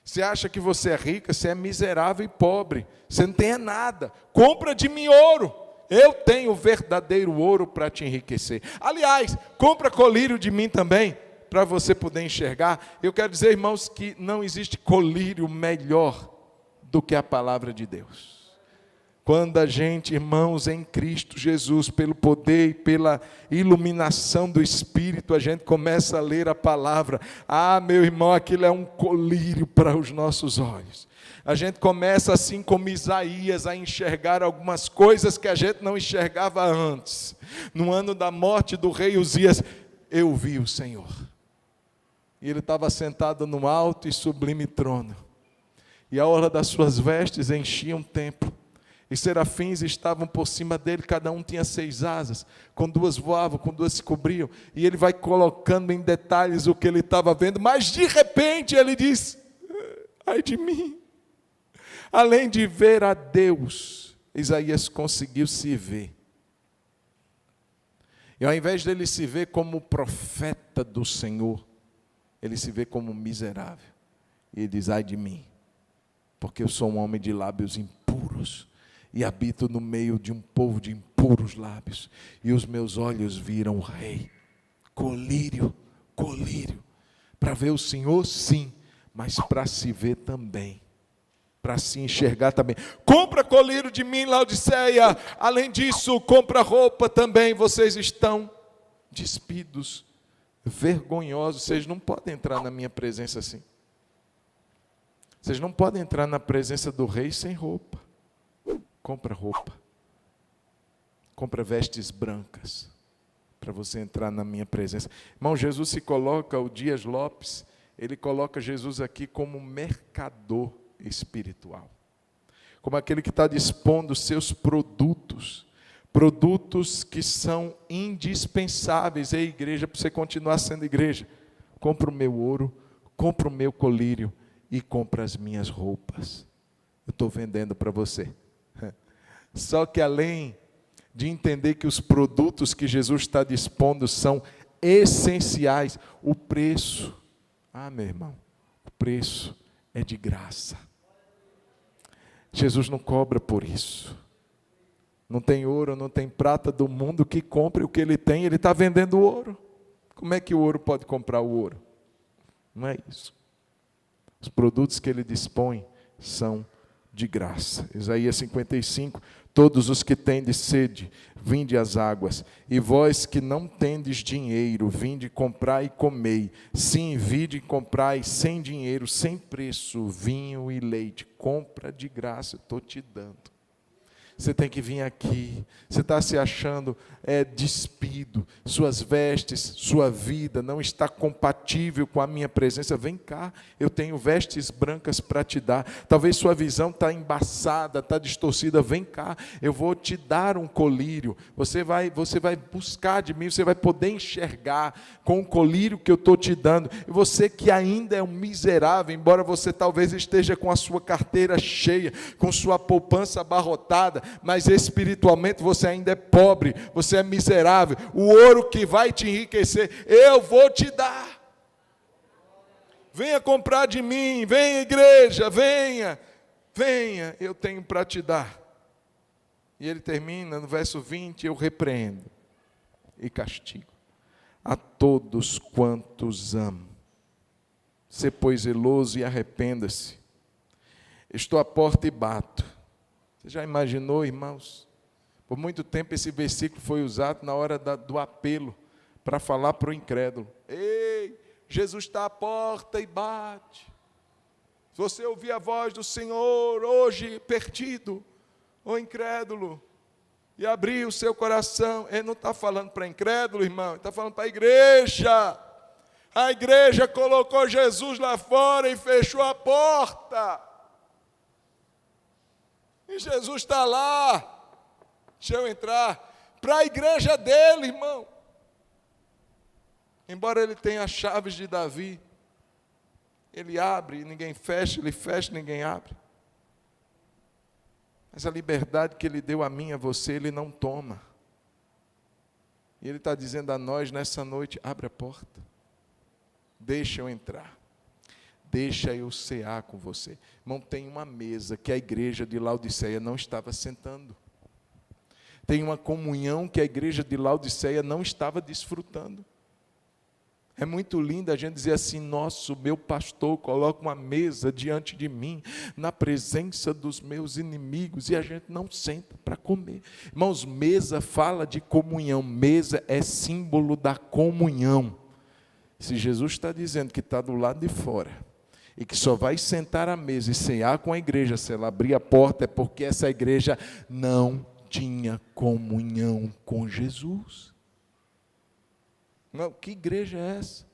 Você acha que você é rica, você é miserável e pobre. Você não tem nada. Compra de mim ouro. Eu tenho verdadeiro ouro para te enriquecer. Aliás, compra colírio de mim também, para você poder enxergar. Eu quero dizer, irmãos, que não existe colírio melhor do que a palavra de Deus. Quando a gente, irmãos, em Cristo Jesus, pelo poder e pela iluminação do Espírito, a gente começa a ler a palavra. Ah, meu irmão, aquilo é um colírio para os nossos olhos. A gente começa, assim como Isaías, a enxergar algumas coisas que a gente não enxergava antes. No ano da morte do rei Uzias, eu vi o Senhor. E ele estava sentado no alto e sublime trono. E a orla das suas vestes enchia um templo. E serafins estavam por cima dele, cada um tinha 6 asas, com 2 voavam, com 2 se cobriam. E ele vai colocando em detalhes o que ele estava vendo, mas de repente ele diz: ai de mim. Além de ver a Deus, Isaías conseguiu se ver. E ao invés dele se ver como profeta do Senhor, ele se vê como miserável. E ele diz: ai de mim, porque eu sou um homem de lábios impuros, e habito no meio de um povo de impuros lábios, e os meus olhos viram o Rei. Colírio, colírio. Para ver o Senhor, sim, mas para se ver também, para se enxergar também. Compra colírio de mim, Laodiceia. Além disso, compra roupa também. Vocês estão despidos, vergonhosos. Vocês não podem entrar na minha presença assim. Vocês não podem entrar na presença do Rei sem roupa. Compra roupa. Compra vestes brancas, para você entrar na minha presença. Irmão, Jesus se coloca, o Dias Lopes, ele coloca Jesus aqui como mercador espiritual, como aquele que está dispondo seus produtos que são indispensáveis à igreja, para você continuar sendo igreja. Compra o meu ouro, compra o meu colírio e compra as minhas roupas. Eu estou vendendo para você. Só que além de entender que os produtos que Jesus está dispondo são essenciais, o preço, meu irmão, o preço é de graça. Jesus não cobra por isso. Não tem ouro, não tem prata do mundo que compre o que ele tem. Ele está vendendo ouro. Como é que o ouro pode comprar o ouro? Não é isso. Os produtos que ele dispõe são de graça. Isaías 55, todos os que tendes sede, vinde às águas, e vós que não tendes dinheiro, vinde comprai e comei. Sim, vinde e comprai sem dinheiro, sem preço, vinho e leite. Compra de graça, eu estou te dando. Você tem que vir aqui. Você está se achando despido. Suas vestes, sua vida não está compatível com a minha presença. Vem cá, eu tenho vestes brancas para te dar. Talvez sua visão está embaçada, está distorcida. Vem cá, eu vou te dar um colírio. Você vai buscar de mim, você vai poder enxergar com o colírio que eu estou te dando. E você que ainda é um miserável, embora você talvez esteja com a sua carteira cheia, com sua poupança abarrotada, mas espiritualmente você ainda é pobre, você é miserável. O ouro que vai te enriquecer, eu vou te dar. Venha comprar de mim, venha igreja, venha, eu tenho para te dar. E ele termina no verso 20, eu repreendo e castigo a todos quantos amo. Sê, pois, zeloso e arrependa-se. Estou à porta e bato. Você já imaginou, irmãos? Por muito tempo esse versículo foi usado na hora do apelo, para falar para o incrédulo. Ei, Jesus está à porta e bate. Se você ouvir a voz do Senhor hoje, perdido, ou incrédulo, e abrir o seu coração, ele não está falando para incrédulo, irmão, ele está falando para a igreja. A igreja colocou Jesus lá fora e fechou a porta. E Jesus está lá. Deixa eu entrar. Para a igreja dele, irmão. Embora ele tenha as chaves de Davi, ele abre e ninguém fecha, ele fecha e ninguém abre. Mas a liberdade que ele deu a mim e a você, ele não toma. E ele está dizendo a nós nessa noite: abre a porta. Deixa eu entrar. Deixa eu cear com você. Irmão, tem uma mesa que a igreja de Laodiceia não estava sentando. Tem uma comunhão que a igreja de Laodiceia não estava desfrutando. É muito lindo a gente dizer assim: nossa, o meu pastor coloca uma mesa diante de mim, na presença dos meus inimigos, e a gente não senta para comer. Irmãos, mesa fala de comunhão, mesa é símbolo da comunhão. Se Jesus está dizendo que está do lado de fora, e que só vai sentar à mesa e cear com a igreja se ela abrir a porta, é porque essa igreja não tinha comunhão com Jesus. Não, que igreja é essa?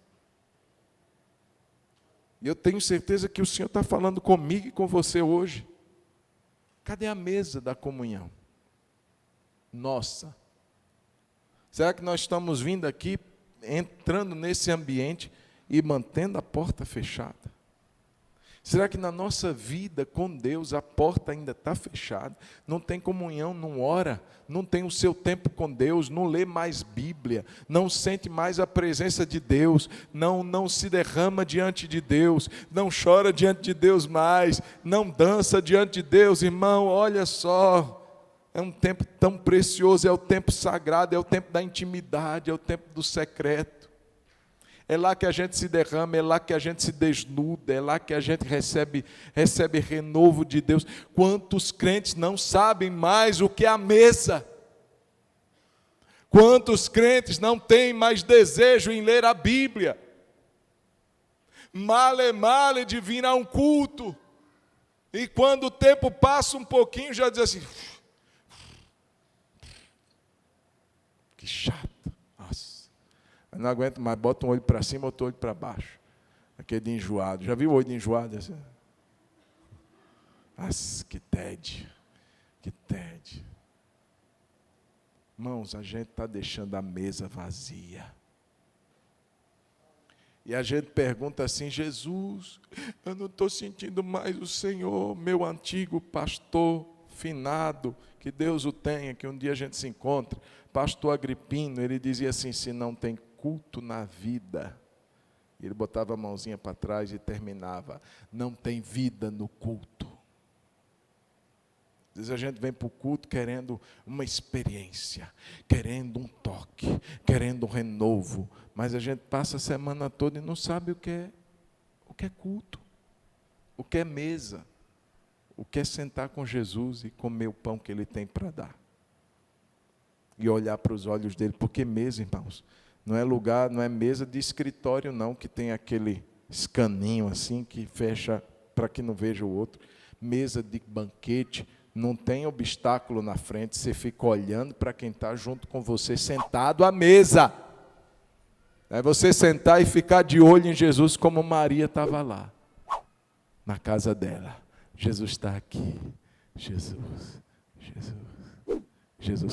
E eu tenho certeza que o Senhor está falando comigo e com você hoje. Cadê a mesa da comunhão? Nossa. Será que nós estamos vindo aqui, entrando nesse ambiente e mantendo a porta fechada? Será que na nossa vida com Deus a porta ainda está fechada? Não tem comunhão, não ora, não tem o seu tempo com Deus, não lê mais Bíblia, não sente mais a presença de Deus, não se derrama diante de Deus, não chora diante de Deus mais, não dança diante de Deus, irmão, olha só, é um tempo tão precioso, é o tempo sagrado, é o tempo da intimidade, é o tempo do secreto. É lá que a gente se derrama, é lá que a gente se desnuda, é lá que a gente recebe renovo de Deus. Quantos crentes não sabem mais o que é a mesa? Quantos crentes não têm mais desejo em ler a Bíblia? Male de vir a um culto. E quando o tempo passa um pouquinho, já diz assim, que chato. Não aguento mais, bota um olho para cima, outro olho para baixo. Aquele de enjoado. Já viu o olho de enjoado? Assim? Nossa, que tédio. Que tédio. Irmãos, a gente está deixando a mesa vazia. E a gente pergunta assim, Jesus, eu não estou sentindo mais o Senhor, meu antigo pastor finado, que Deus o tenha, que um dia a gente se encontre. Pastor Agripino, ele dizia assim, se não tem culto na vida, ele botava a mãozinha para trás e terminava, não tem vida no culto. Às vezes a gente vem para o culto querendo uma experiência, querendo um toque, querendo um renovo, mas a gente passa a semana toda e não sabe o que é culto, o que é mesa, o que é sentar com Jesus e comer o pão que Ele tem para dar. E olhar para os olhos dele, porque mesa, irmãos, não é lugar, não é mesa de escritório não, que tem aquele escaninho assim, que fecha para que não veja o outro. Mesa de banquete, não tem obstáculo na frente, você fica olhando para quem está junto com você, sentado à mesa. É você sentar e ficar de olho em Jesus, como Maria estava lá, na casa dela. Jesus está aqui, Jesus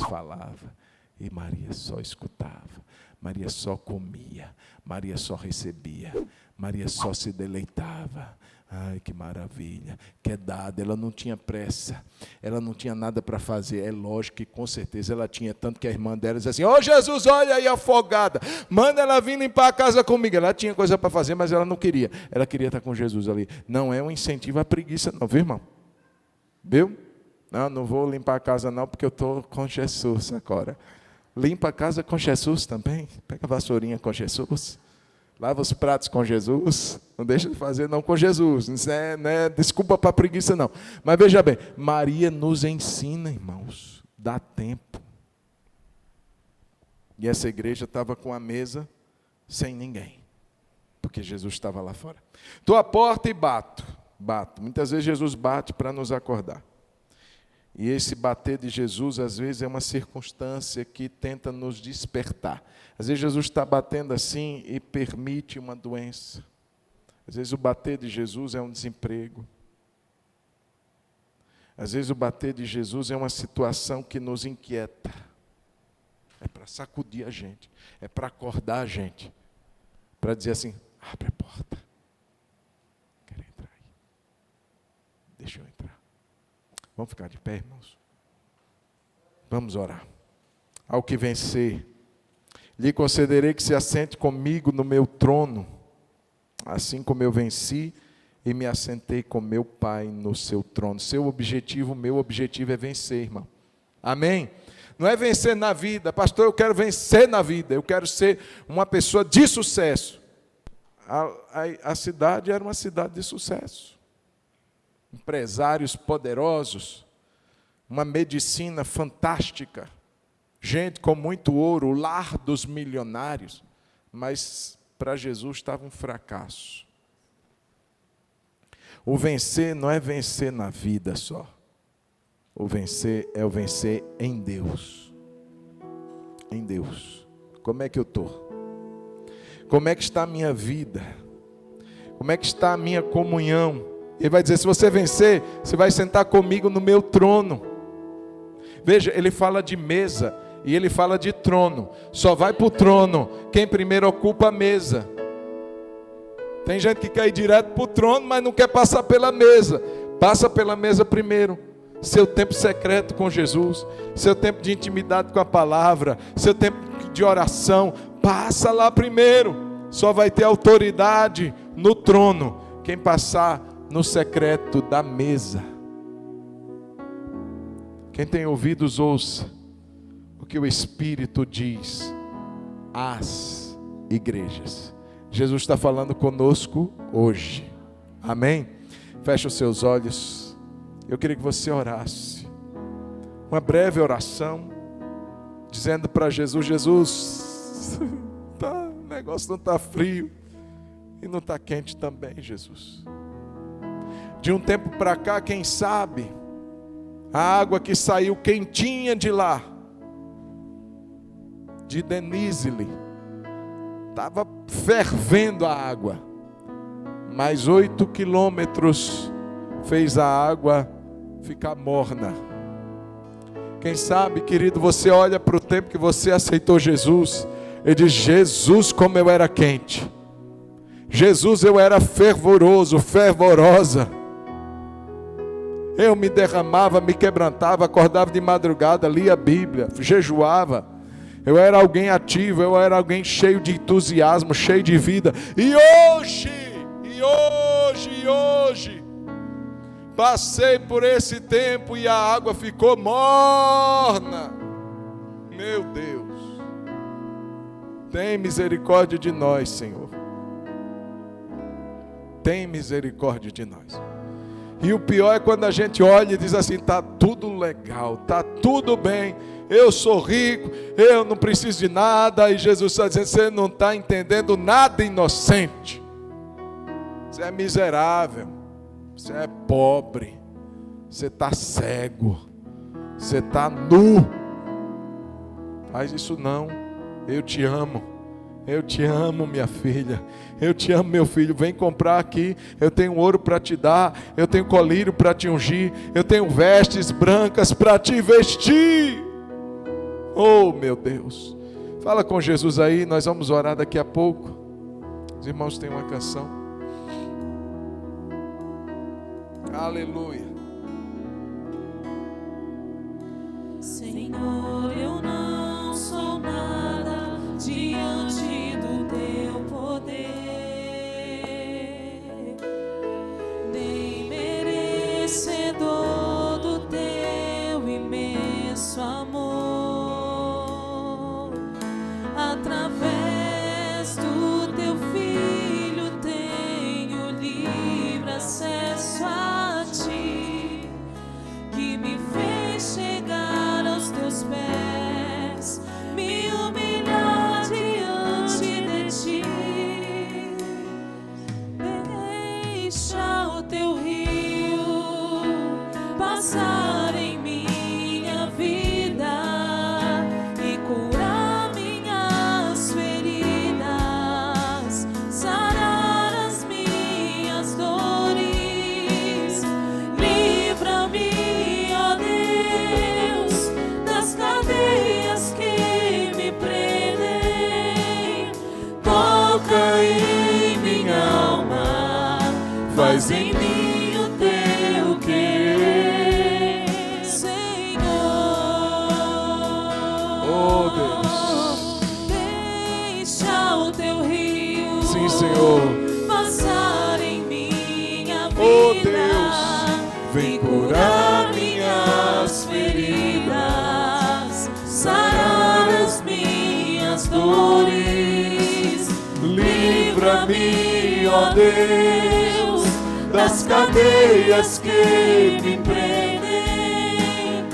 falava, e Maria só escutava. Maria só comia, Maria só recebia, Maria só se deleitava. Ai, que maravilha, que é dada. Ela não tinha pressa, ela não tinha nada para fazer. É lógico que com certeza ela tinha, tanto que a irmã dela dizia assim, Jesus, olha aí afogada, manda ela vir limpar a casa comigo. Ela tinha coisa para fazer, mas ela não queria. Ela queria estar com Jesus ali. Não é um incentivo à preguiça não, viu, irmão? Viu? Não vou limpar a casa não, porque eu estou com Jesus agora. Limpa a casa com Jesus também. Pega a vassourinha com Jesus. Lava os pratos com Jesus. Não deixa de fazer não com Jesus. Não é desculpa para a preguiça não. Mas veja bem, Maria nos ensina, irmãos. Dá tempo. E essa igreja estava com a mesa sem ninguém. Porque Jesus estava lá fora. Estou à porta e bato. Muitas vezes Jesus bate para nos acordar. E esse bater de Jesus, às vezes, é uma circunstância que tenta nos despertar. Às vezes, Jesus está batendo assim e permite uma doença. Às vezes, o bater de Jesus é um desemprego. Às vezes, o bater de Jesus é uma situação que nos inquieta. É para sacudir a gente. É para acordar a gente. Para dizer assim, abre a porta. Quero entrar aí. Deixa eu entrar. Vamos ficar de pé, irmãos? Vamos orar. Ao que vencer, lhe concederei que se assente comigo no meu trono, assim como eu venci e me assentei com meu Pai no seu trono. Seu objetivo, meu objetivo é vencer, irmão. Amém? Não é vencer na vida. Pastor, eu quero vencer na vida. Eu quero ser uma pessoa de sucesso. A cidade era uma cidade de sucesso. Empresários poderosos, uma medicina fantástica, gente com muito ouro, o lar dos milionários, mas para Jesus estava um fracasso. O vencer não é vencer na vida só, o vencer é o vencer em Deus. Em Deus. Como é que eu estou? Como é que está a minha vida? Como é que está a minha comunhão? Ele vai dizer, se você vencer, você vai sentar comigo no meu trono. Veja, ele fala de mesa e ele fala de trono. Só vai para o trono quem primeiro ocupa a mesa. Tem gente que quer ir direto para o trono, mas não quer passar pela mesa. Passa pela mesa primeiro. Seu tempo secreto com Jesus, seu tempo de intimidade com a palavra, seu tempo de oração, passa lá primeiro. Só vai ter autoridade no trono quem passar no secreto da mesa. Quem tem ouvidos, ouça o que o Espírito diz às igrejas. Jesus está falando conosco hoje. Amém? Feche os seus olhos. Eu queria que você orasse. Uma breve oração, dizendo para Jesus: Jesus, o negócio não está frio e não está quente também, Jesus. De um tempo para cá, quem sabe, a água que saiu quentinha de lá, de Denizli, estava fervendo a água, mais 8 quilômetros fez a água ficar morna. Quem sabe, querido, você olha para o tempo que você aceitou Jesus e diz: Jesus, como eu era quente, Jesus, eu era fervoroso, fervorosa, eu me derramava, me quebrantava, acordava de madrugada, lia a Bíblia, jejuava, eu era alguém ativo, eu era alguém cheio de entusiasmo, cheio de vida. E hoje, passei por esse tempo e a água ficou morna. Meu Deus, tem misericórdia de nós, Senhor. Tem misericórdia de nós. E o pior é quando a gente olha e diz assim: está tudo legal, está tudo bem, eu sou rico, eu não preciso de nada. E Jesus está dizendo: você não está entendendo nada, inocente. Você é miserável, você é pobre, você está cego, você está nu. Faz isso não. Eu te amo, minha filha, eu te amo, meu filho. Vem comprar aqui, eu tenho ouro para te dar, eu tenho colírio para te ungir, eu tenho vestes brancas para te vestir. Oh, meu Deus, fala com Jesus aí, nós vamos orar daqui a pouco. Os irmãos têm uma canção. Aleluia. Senhor, eu não sou nada diante do teu poder, nem merecedor do teu imenso amor. Através do teu filho tenho livre acesso a ti, que me fez chegar aos teus pés, me humilhar diante de ti. Deixa o teu rio passar em minha vida e curar minhas feridas, sarar as minhas dores. Livra-me, ó Deus, das cadeias que me prendem. Toca em minha alma, faz em mim o teu querer, Senhor. Oh, Deus. Deixa o teu rio, Sim, Senhor. passar em minha vida. Oh, Deus, vem e curar minhas feridas, sarar as minhas dores. Livra-me, ó Deus, das cadeias que me prendem.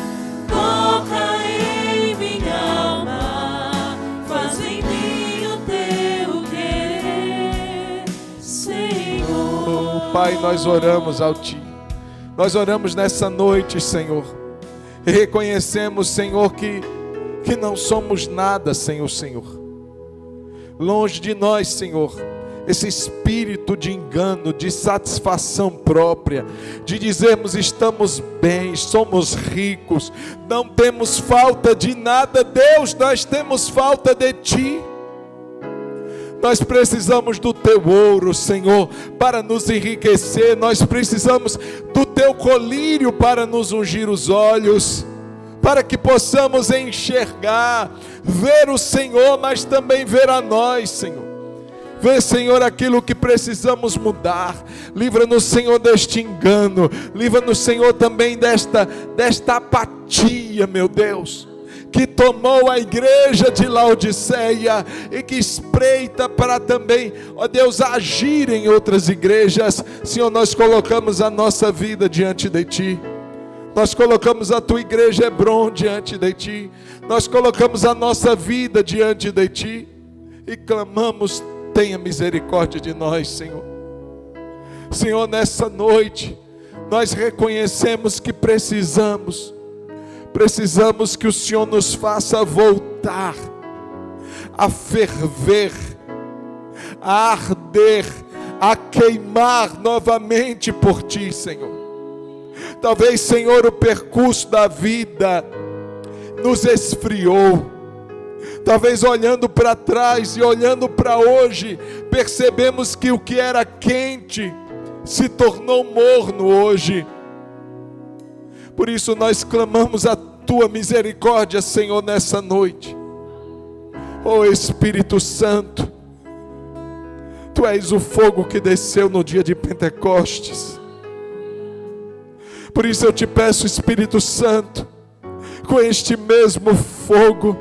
Toca em minha alma, faz em mim o teu querer, Senhor. Oh, Pai, nós oramos ao Ti. Nós oramos nessa noite, Senhor, e reconhecemos, Senhor, que não somos nada sem o Senhor. Longe de nós, Senhor, esse espírito de engano, de satisfação própria, de dizermos estamos bem, somos ricos, não temos falta de nada. Deus, nós temos falta de Ti. Nós precisamos do teu ouro, Senhor, para nos enriquecer. Nós precisamos do teu colírio para nos ungir os olhos, para que possamos enxergar, ver o Senhor, mas também ver a nós, Senhor. Vê, Senhor, aquilo que precisamos mudar. Livra-nos, Senhor, deste engano. Livra-nos, Senhor, também desta apatia, meu Deus, que tomou a igreja de Laodiceia e que espreita para também, ó Deus, agir em outras igrejas. Senhor, nós colocamos a nossa vida diante de Ti. Nós colocamos a Tua igreja Hebron diante de Ti. Nós colocamos a nossa vida diante de Ti e clamamos: tenha misericórdia de nós, Senhor. Senhor, nessa noite, nós reconhecemos que precisamos que o Senhor nos faça voltar a ferver, a arder, a queimar novamente por Ti, Senhor. Talvez, Senhor, o percurso da vida nos esfriou. Talvez olhando para trás e olhando para hoje, percebemos que o que era quente se tornou morno hoje. Por isso nós clamamos a Tua misericórdia, Senhor, nessa noite. Ó Espírito Santo, Tu és o fogo que desceu no dia de Pentecostes. Por isso eu te peço, Espírito Santo, com este mesmo fogo,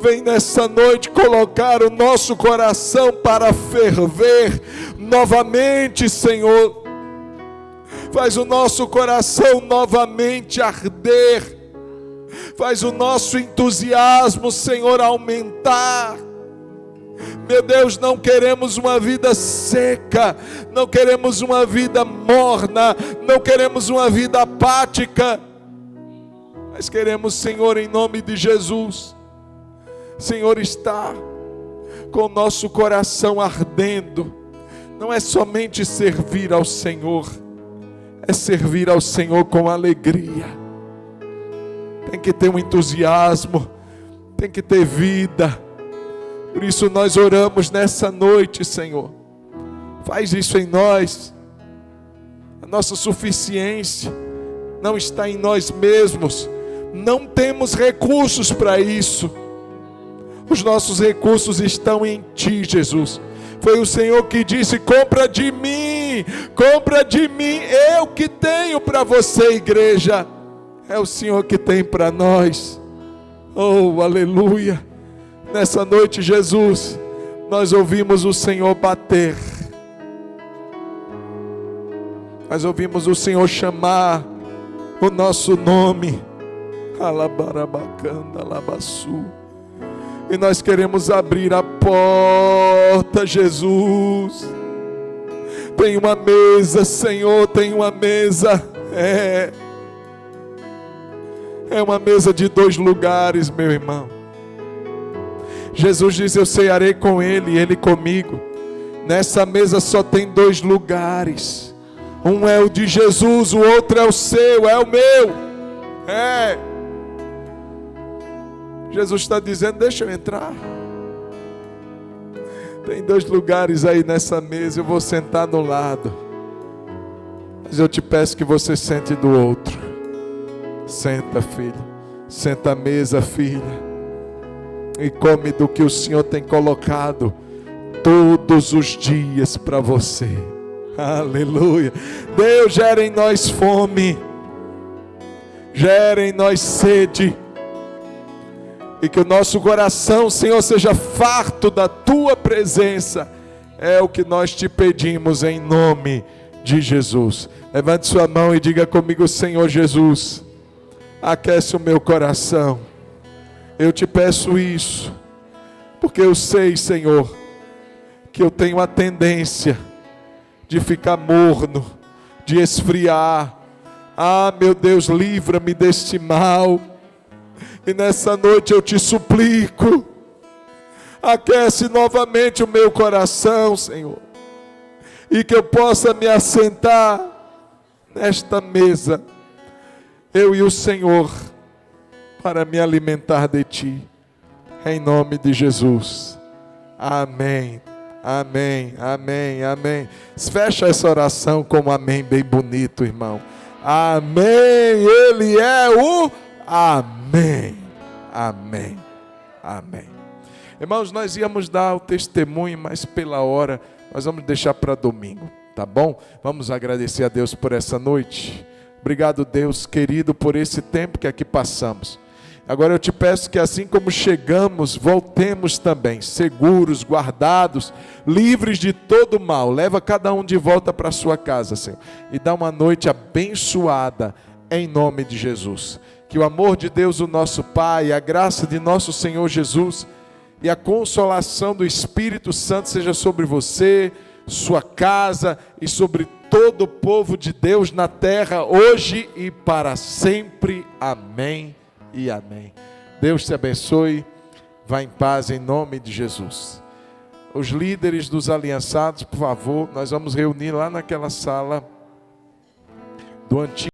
vem nessa noite colocar o nosso coração para ferver novamente, Senhor. Faz o nosso coração novamente arder. Faz o nosso entusiasmo, Senhor, aumentar. Meu Deus, não queremos uma vida seca, não queremos uma vida morna, não queremos uma vida apática, mas queremos, Senhor, em nome de Jesus, Senhor, estar com o nosso coração ardendo. Não é somente servir ao Senhor, é servir ao Senhor com alegria. Tem que ter um entusiasmo, tem que ter vida. Por isso nós oramos nessa noite, Senhor. Faz isso em nós. A nossa suficiência não está em nós mesmos. Não temos recursos para isso. Os nossos recursos estão em Ti, Jesus. Foi o Senhor que disse: compra de mim, eu que tenho para você, igreja. É o Senhor que tem para nós. Oh, aleluia. Nessa noite, Jesus, nós ouvimos o Senhor bater. Nós ouvimos o Senhor chamar o nosso nome. Alabarabacanda, alabaçu. E nós queremos abrir a porta, Jesus. Tem uma mesa, Senhor, tem uma mesa. É uma mesa de 2 lugares, meu irmão. Jesus diz: eu cearei com ele e ele comigo. Nessa mesa só tem 2 lugares. Um é o de Jesus, o outro é o seu, é o meu. Jesus está dizendo: deixa eu entrar. Tem 2 lugares aí nessa mesa, eu vou sentar no lado. Mas eu te peço que você sente do outro. Senta, filho. Senta à mesa, filha. E come do que o Senhor tem colocado todos os dias para você. Aleluia. Deus, gera em nós fome, gera em nós sede, e que o nosso coração, Senhor, seja farto da Tua presença. É o que nós te pedimos em nome de Jesus. Levante sua mão e diga comigo: Senhor Jesus, aquece o meu coração. Eu te peço isso, porque eu sei, Senhor, que eu tenho a tendência de ficar morno, de esfriar. Ah, meu Deus, livra-me deste mal. E nessa noite eu te suplico, aquece novamente o meu coração, Senhor, e que eu possa me assentar nesta mesa, eu e o Senhor, para me alimentar de Ti, em nome de Jesus. Amém. Amém, amém, amém. Fecha essa oração com um amém bem bonito, irmão. Amém, Ele é o amém, amém, amém. Irmãos, nós íamos dar o testemunho, mas pela hora nós vamos deixar para domingo, tá bom? Vamos agradecer a Deus por essa noite. Obrigado, Deus querido, por esse tempo que aqui passamos. Agora eu te peço que assim como chegamos, voltemos também, seguros, guardados, livres de todo mal. Leva cada um de volta para a sua casa, Senhor. E dá uma noite abençoada, em nome de Jesus. Que o amor de Deus, o nosso Pai, a graça de nosso Senhor Jesus e a consolação do Espírito Santo seja sobre você, sua casa e sobre todo o povo de Deus na terra, hoje e para sempre. Amém e amém. Deus te abençoe. Vá em paz em nome de Jesus. Os líderes dos aliançados, por favor, nós vamos reunir lá naquela sala do antigo